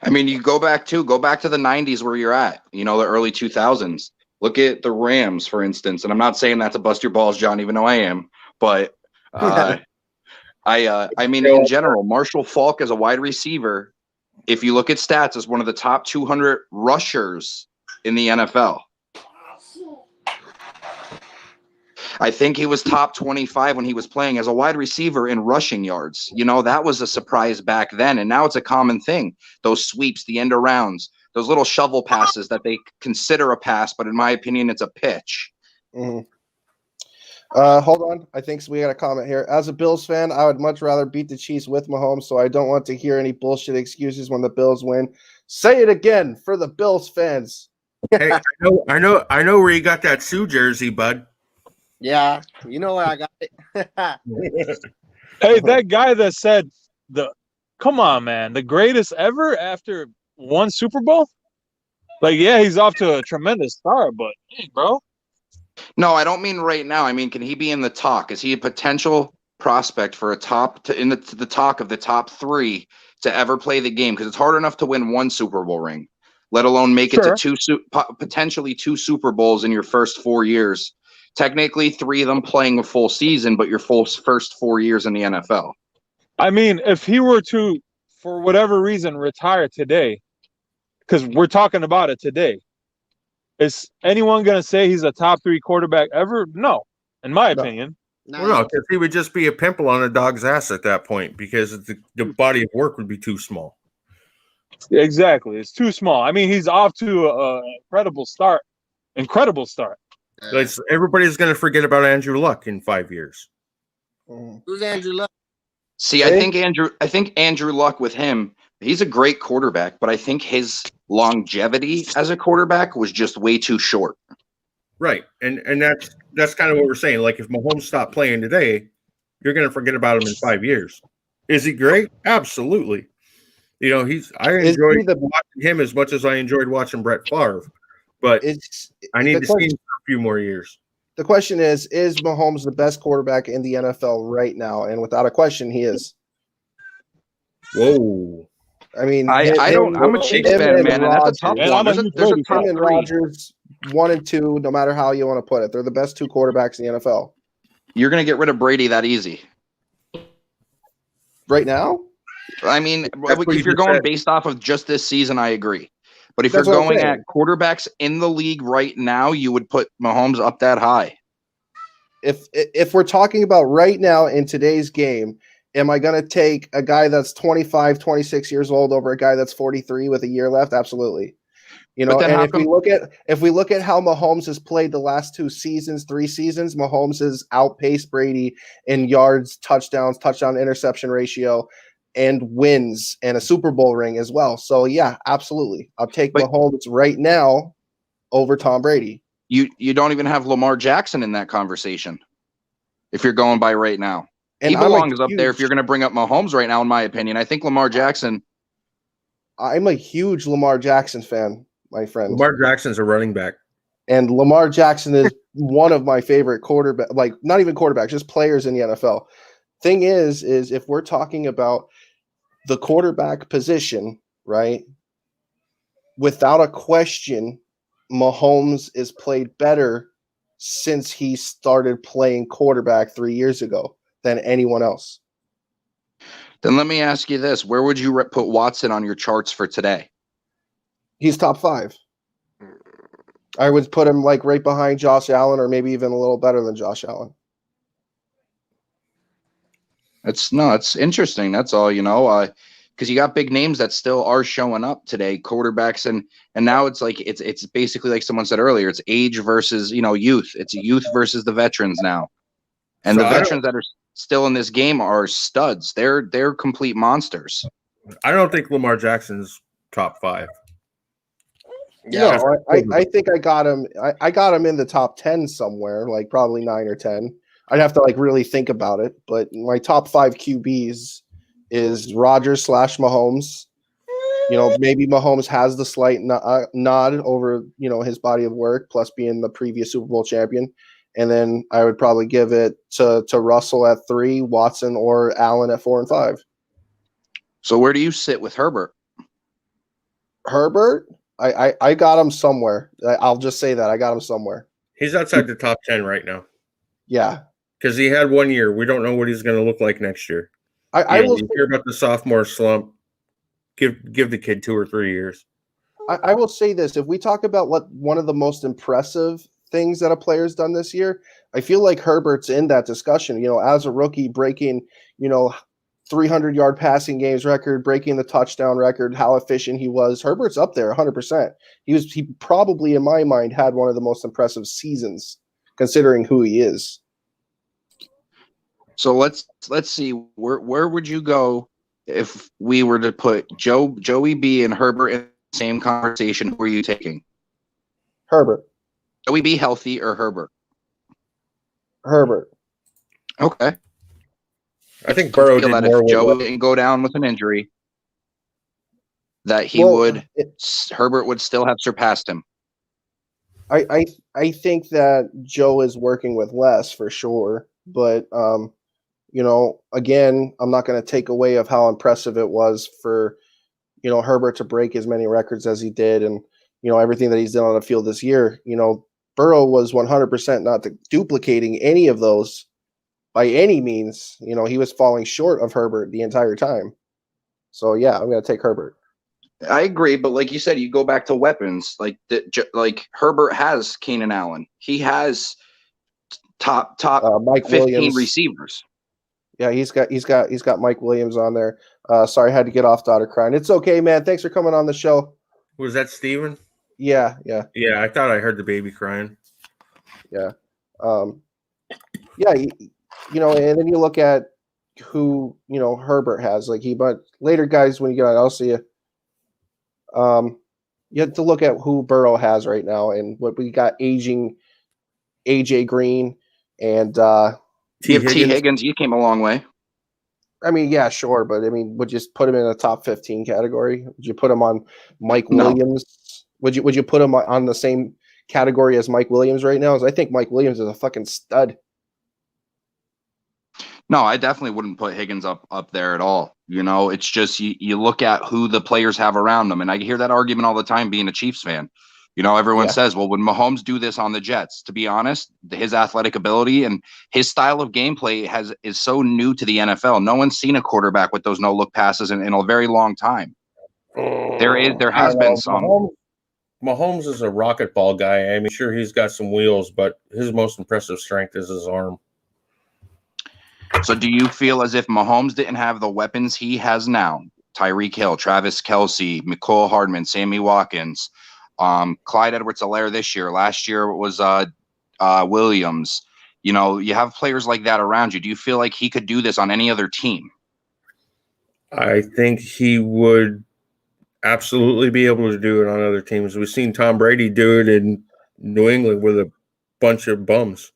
I mean, you go back to the 90s where you're at, you know, the early 2000s. Look at the Rams, for instance. And I'm not saying that to bust your balls, John, even though I am. But I mean, in general, Marshall Faulk as a wide receiver, if you look at stats, is one of the top 200 rushers in the NFL. I think he was top 25 when he was playing as a wide receiver in rushing yards. You know, that was a surprise back then. And now it's a common thing. Those sweeps, the end arounds, those little shovel passes that they consider a pass, but in my opinion, it's a pitch. Mm-hmm. Hold on. I think we got a comment here. As a Bills fan, I would much rather beat the Chiefs with Mahomes, so I don't want to hear any bullshit excuses when the Bills win. Say it again for the Bills fans. Hey, I know where you got that Sioux jersey, bud. Yeah, you know where I got it. Hey, that guy that said come on, man, the greatest ever after one Super Bowl? Like, yeah, he's off to a tremendous start, but hey, bro. No, I don't mean right now. I mean, can he be in the talk? Is he a potential prospect for the talk of the top 3 to ever play the game? Because it's hard enough to win 1 Super Bowl ring, let alone make it to potentially 2 Super Bowls in your first 4 years. Technically, 3 of them playing a full season, but your first 4 years in the NFL. I mean, if he were to, for whatever reason, retire today, because we're talking about it today, is anyone going to say he's a top 3 quarterback ever? No, in my opinion. Well, no, because he would just be a pimple on a dog's ass at that point, because the body of work would be too small. Exactly. It's too small. I mean, he's off to an incredible start. Everybody's going to forget about Andrew Luck in 5 years. Who's Andrew Luck? See, I think Andrew Luck with him, he's a great quarterback, but I think his longevity as a quarterback was just way too short. Right. And that's kind of what we're saying. Like, if Mahomes stopped playing today, you're going to forget about him in 5 years. Is he great? Absolutely. You know, I enjoyed watching him as much as I enjoyed watching Brett Favre, but I need to see him for a few more years. The question is Mahomes the best quarterback in the NFL right now? And without a question, he is. Whoa. I mean, I'm a Chiefs fan, man, and that's a tough one. There's a top 3. Rodgers, 1 and 2, no matter how you want to put it. They're the best 2 quarterbacks in the NFL. You're going to get rid of Brady that easy. Right now? I mean, if you're going based off of just this season, I agree. But if you're going at quarterbacks in the league right now, you would put Mahomes up that high. If we're talking about right now in today's game, am I going to take a guy that's 25, 26 years old over a guy that's 43 with a year left? Absolutely. You know, and if we look at how Mahomes has played the last 3 seasons, Mahomes has outpaced Brady in yards, touchdowns, touchdown interception ratio, and wins, and a Super Bowl ring as well. So yeah, absolutely. I'll take Mahomes right now over Tom Brady. You don't even have Lamar Jackson in that conversation if you're going by right now. He I'm a belongs up there if huge- you're going to bring up Mahomes right now, in my opinion. I think Lamar Jackson. I'm a huge Lamar Jackson fan, my friend. Lamar Jackson's a running back. And Lamar Jackson is one of my favorite quarterback, like not even quarterbacks, just players in the NFL. Thing is if we're talking about the quarterback position, right? Without a question, Mahomes is played better since he started playing quarterback 3 years ago than anyone else. Then let me ask you this. Where would you put Watson on your charts for today? He's top 5. I would put him like right behind Josh Allen, or maybe even a little better than Josh Allen. It's interesting. That's all, because you got big names that still are showing up today, quarterbacks, and now it's like it's basically like someone said earlier, it's age versus youth. It's youth versus the veterans now, and So the veterans that are still in this game are studs. They're complete monsters. I don't think Lamar Jackson's top 5. Yeah. No, I think I got him. I got him in the top 10 somewhere, like probably 9 or 10. I'd have to like really think about it, but my top 5 QBs is Rodgers / Mahomes. Maybe Mahomes has the slight nod over his body of work, plus being the previous Super Bowl champion. And then I would probably give it to Russell at 3, Watson or Allen at 4 and 5. So where do you sit with Herbert? Herbert, I got him somewhere. I'll just say that I got him somewhere. He's outside the top 10 right now. Yeah, because he had 1 year. We don't know what he's going to look like next year. I will hear about the sophomore slump. Give the kid 2 or 3 years. I will say this: if we talk about what one of the most impressive things that a player's done this year, I feel like Herbert's in that discussion. As a rookie, breaking 300-yard passing games record, breaking the touchdown record, how efficient he was. Herbert's up there 100%. He probably, in my mind, had one of the most impressive seasons considering who he is. So let's see, where would you go if we were to put Joey B and Herbert in the same conversation? Who are you taking? Herbert. Joey B healthy or Herbert? Herbert. Okay. I think Burrow did that more if Joey with didn't go down with an injury, that Herbert would still have surpassed him. I think that Joe is working with less for sure, but again, I'm not going to take away of how impressive it was for Herbert to break as many records as he did, and everything that he's done on the field this year. Burrow was 100% not duplicating any of those by any means. He was falling short of Herbert the entire time. So yeah, I'm going to take Herbert. I agree, but like you said, you go back to weapons. Like Herbert has Keenan Allen. He has top Mike 15 Williams. receivers. Yeah, he's got Mike Williams on there. Sorry, I had to get off daughter crying. It's okay, man. Thanks for coming on the show. Was that Steven? Yeah. Yeah, I thought I heard the baby crying. Yeah. Yeah, and then you look at who, Herbert has. But later, guys, when you get on, I'll see you. You have to look at who Burrow has right now and what we got aging AJ Green and T. Higgins, you came a long way. I mean, yeah, sure, but I mean, would you just put him in a top 15 category? Would you put him on Mike Williams? Would you put him on the same category as Mike Williams right now? As I think Mike Williams is a fucking stud. No, I definitely wouldn't put Higgins up there at all. It's just you look at who the players have around them, and I hear that argument all the time being a Chiefs fan. Everyone says, well, would Mahomes do this on the Jets? To be honest, his athletic ability and his style of gameplay is so new to the NFL. No one's seen a quarterback with those no-look passes in a very long time. There has been some. Mahomes is a rocket ball guy. I mean, sure, he's got some wheels, but his most impressive strength is his arm. So do you feel as if Mahomes didn't have the weapons he has now? Tyreek Hill, Travis Kelce, Mecole Hardman, Sammy Watkins, Clyde Edwards-Helaire this year. Last year it was Williams. You have players like that around you. Do you feel like he could do this on any other team? I think he would absolutely be able to do it on other teams. We've seen Tom Brady do it in New England with a bunch of bums.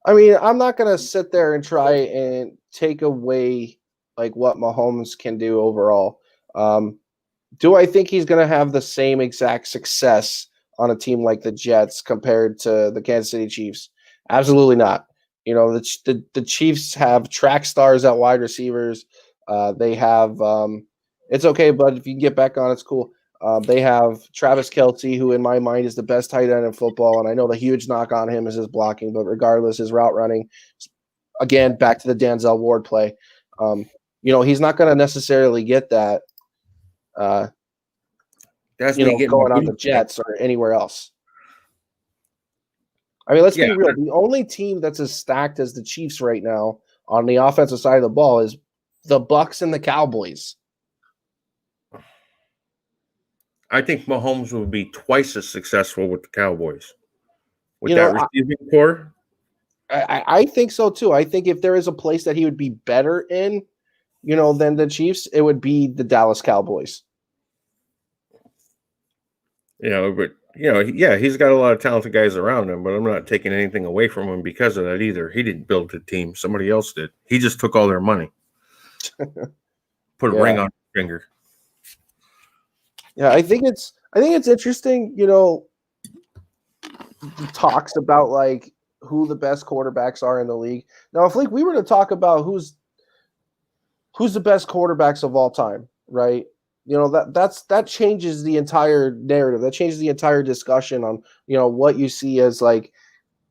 I mean, I'm not gonna sit there and try and take away like what Mahomes can do overall. Do I think he's gonna have the same exact success on a team like the Jets compared to the Kansas City Chiefs? Absolutely not. You know, the Chiefs have track stars at wide receivers. They have it's okay, but if you can get back on, it's cool. They have Travis Kelce, who in my mind is the best tight end in football, and I know the huge knock on him is his blocking, but regardless, his route running. Again, back to the Denzel Ward play. You know, he's not going to necessarily get that. That's You me know, getting going my on the boots Jets or anywhere else. I mean, let's be Yeah, real. The only team that's as stacked as the Chiefs right now on the offensive side of the ball is the Bucks and the Cowboys. I think Mahomes will be twice as successful with the Cowboys. With You that know, receiving core, I think so too. I think if there is a place that he would be better in, you know, than the Chiefs, it would be the Dallas Cowboys. but yeah, he's got a lot of talented guys around him, but I'm not taking anything away from him because of that either. He didn't build the team; somebody else did. He just took all their money, put a Yeah. ring on his finger. Yeah, I think it's interesting, you know, the talks about like who the best quarterbacks are in the league. Now, if like we were to talk about who's the best quarterbacks of all time, right? You know, that changes the entire narrative. That changes the entire discussion on, you know, what you see as like,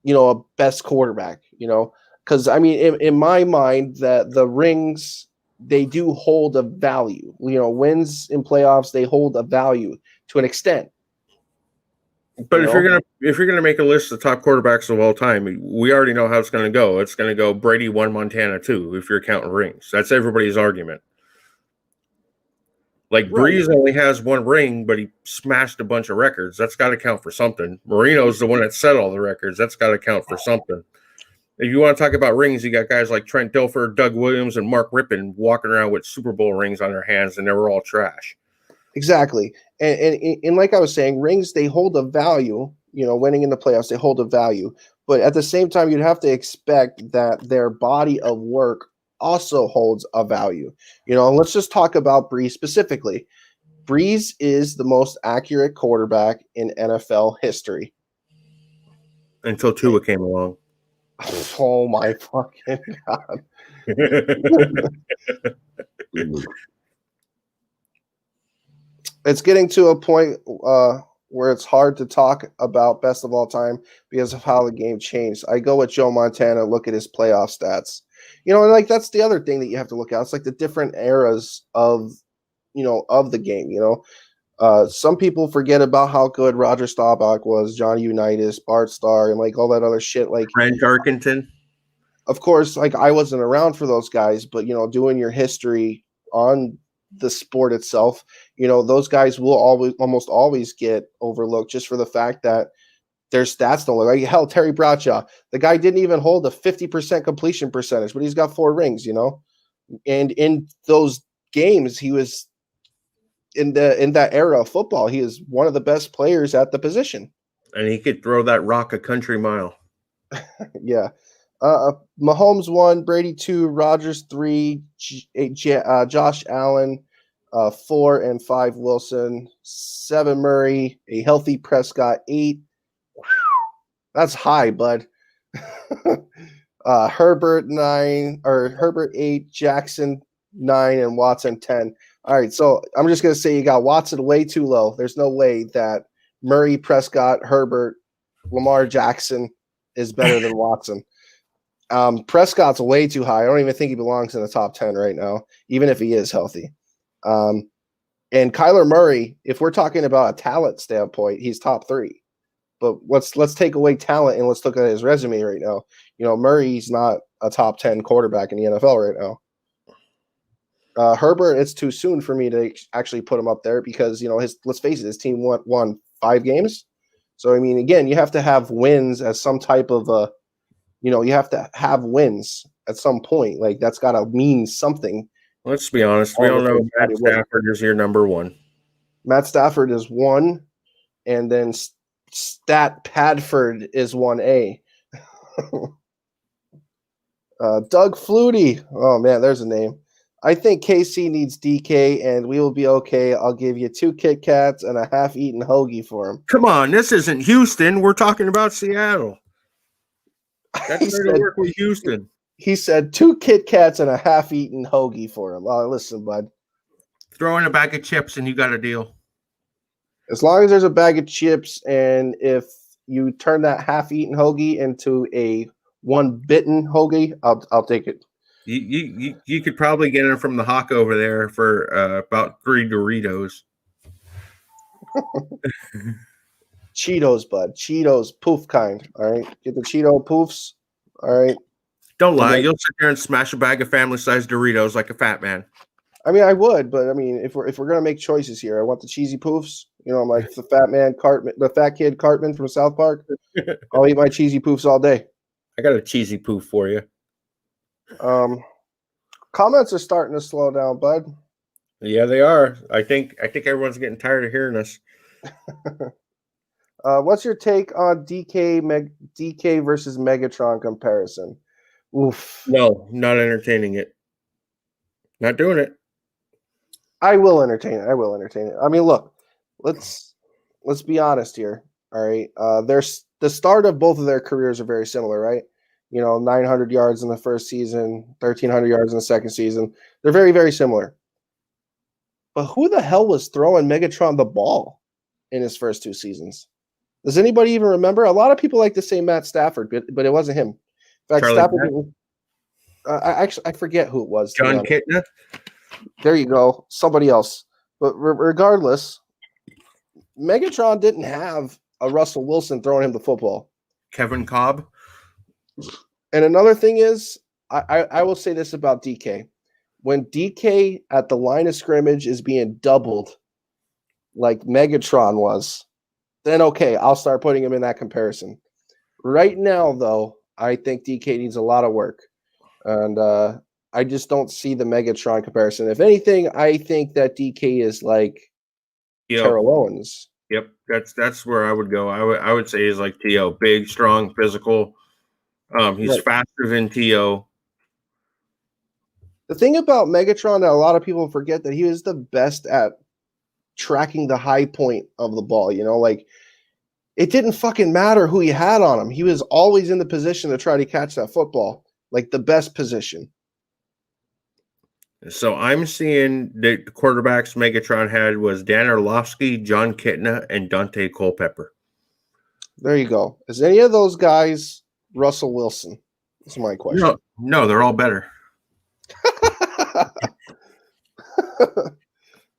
you know, a best quarterback, you know, because I mean, in my mind, that the rings, they do hold a value. You know, wins in playoffs, they hold a value to an extent. But You if know? you're gonna make a list of top quarterbacks of all time, we already know how it's gonna go. It's gonna go Brady 1, Montana 2, if you're counting rings. That's everybody's argument. Like Right. Breeze only has one ring, but he smashed a bunch of records. That's got to count for something. Marino's the one that set all the records. That's got to count for something. If you want to talk about rings, you got guys like Trent Dilfer, Doug Williams, and Mark Rippon walking around with Super Bowl rings on their hands, and they were all trash. Exactly. And like I was saying, rings, they hold a value, you know, winning in the playoffs, they hold a value. But at the same time, you'd have to expect that their body of work also holds a value. You know, and let's just talk about Breeze specifically. Breeze is the most accurate quarterback in NFL history. Until Tua came along. Oh my fucking God. It's getting to a point where it's hard to talk about best of all time because of how the game changed. I go with Joe Montana, look at his playoff stats. You know, and like that's the other thing that you have to look at. It's like the different eras of, you know, of the game, you know. Some people forget about how good Roger Staubach was, Johnny Unitas, Bart Starr, and like all that other shit. Like Brent Darkington. Of course, like I wasn't around for those guys, but you know, doing your history on the sport itself, you know, those guys will almost always get overlooked just for the fact that their stats don't look like hell. Terry Bradshaw, the guy didn't even hold a 50% completion percentage, but he's got 4 rings, you know, and in those games, he was in that era of football, he is one of the best players at the position. And he could throw that rock a country mile. Yeah. Mahomes 1, Brady 2, Rodgers 3, Josh Allen 4 and 5, Wilson 7, Murray, a healthy Prescott 8. That's high, bud. Herbert 9 or Herbert 8, Jackson 9, and Watson 10. All right, so I'm just gonna say you got Watson way too low. There's no way that Murray, Prescott, Herbert, Lamar Jackson is better than Watson. Prescott's way too high. I don't even think he belongs in the top 10 right now, even if he is healthy. And Kyler Murray, if we're talking about a talent standpoint, he's top 3. But let's take away talent and let's look at his resume right now. You know, Murray's not a top 10 quarterback in the NFL right now. Herbert, it's too soon for me to actually put him up there because, you know, let's face it, his team won 5 games. So, I mean, again, you have to have wins as some type of a, you know, you have to have wins at some point. Like, that's got to mean something. Let's be honest. We all know Matt Stafford is your number 1. Matt Stafford is 1, and then Stat Padford is 1A. Doug Flutie. Oh man, there's a name. I think KC needs DK, and we will be okay. I'll give you 2 Kit Kats and a half-eaten hoagie for him. Come on, this isn't Houston. We're talking about Seattle. That's He going to said- work with Houston. He said 2 Kit Kats and a half-eaten hoagie for him. Oh, listen, bud. Throw in a bag of chips and you got a deal. As long as there's a bag of chips, and if you turn that half-eaten hoagie into a one-bitten hoagie, I'll take it. You could probably get it from the Hawk over there for about 3 Doritos. Cheetos, bud. Cheetos, poof kind. All right, get the Cheeto poofs. All right. Don't lie. Okay. You'll sit there and smash a bag of family-sized Doritos like a fat man. I mean, I would, but I mean, if we're gonna make choices here, I want the cheesy poofs. You know, I'm like the fat kid Cartman from South Park. I'll eat my cheesy poofs all day. I got a cheesy poof for you. Comments are starting to slow down, bud. Yeah, they are. I think everyone's getting tired of hearing us. What's your take on DK versus Megatron comparison? Oof. No, not entertaining it. Not doing it. I will entertain it. I mean, look, let's be honest here. All right. There's the start of both of their careers are very similar, right? You know, 900 yards in the first season, 1,300 yards in the second season. They're very, very similar. But who the hell was throwing Megatron the ball in his first 2 seasons? Does anybody even remember? A lot of people like to say Matt Stafford, but it wasn't him. In fact, Charlie Stafford didn't. I forget who it was. John Kitna? There you go. Somebody else. But regardless, Megatron didn't have a Russell Wilson throwing him the football. Kevin Cobb? And another thing is, I will say this about DK. When DK at the line of scrimmage is being doubled like Megatron was, then okay, I'll start putting him in that comparison. Right now, though, I think DK needs a lot of work. And I just don't see the Megatron comparison. If anything, I think that DK is like Terrell Owens. Yep, that's where I would go. I would say he's like T.O. Big, strong, physical. He's Right. faster than T.O. The thing about Megatron that a lot of people forget that he was the best at tracking the high point of the ball. You know, like it didn't fucking matter who he had on him. He was always in the position to try to catch that football, like the best position. So I'm seeing the quarterbacks Megatron had was Dan Orlovsky, John Kitna, and Dante Culpepper. There you go. Is any of those guys Russell Wilson? That's my question. No, they're all better.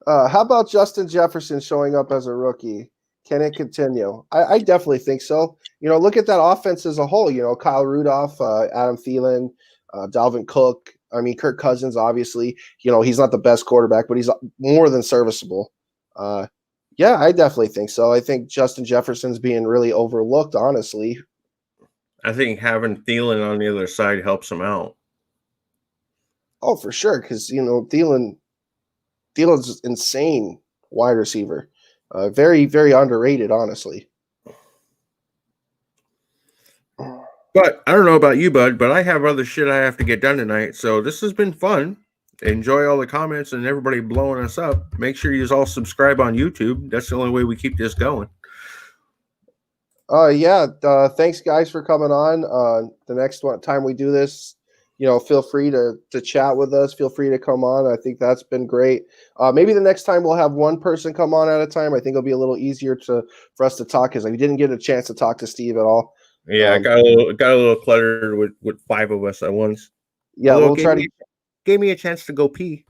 How about Justin Jefferson showing up as a rookie? Can it continue? I definitely think so. You know, look at that offense as a whole. You know, Kyle Rudolph, Adam Thielen, Dalvin Cook. I mean, Kirk Cousins, obviously. You know, he's not the best quarterback, but he's more than serviceable. Yeah, I definitely think so. I think Justin Jefferson's being really overlooked, honestly. I think having Thielen on the other side helps him out. Oh, for sure, because you know Thielen's insane wide receiver, very very underrated, honestly. But I don't know about you, bud, but I have other shit I have to get done tonight. So this has been fun. Enjoy all the comments and everybody blowing us up. Make sure you all subscribe on YouTube. That's the only way we keep this going. Yeah. Thanks, guys, for coming on. The next time we do this, you know, feel free to chat with us. Feel free to come on. I think that's been great. Maybe the next time we'll have one person come on at a time. I think it'll be a little easier for us to talk because we didn't get a chance to talk to Steve at all. Yeah, I got a little cluttered with 5 of us at once. Yeah, Although we'll try to. Gave me a chance to go pee.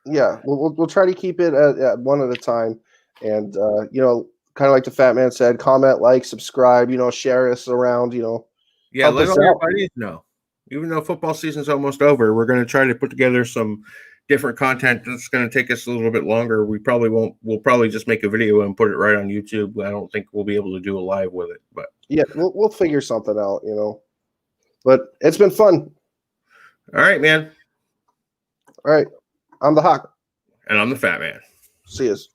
Yeah, we'll try to keep it at one at a time, and you know, kind of like the Fat Man said, comment, like, subscribe, you know, share us around, you know. Yeah, let all your buddies know. Even though football season's almost over, we're going to try to put together some different content that's going to take us a little bit longer. We'll probably just make a video and put it right on YouTube. I don't think we'll be able to do a live with it, but yeah, we'll figure something out, you know. But it's been fun. All right, man. All right. I'm the Hawk. And I'm the Fat Man. See yous.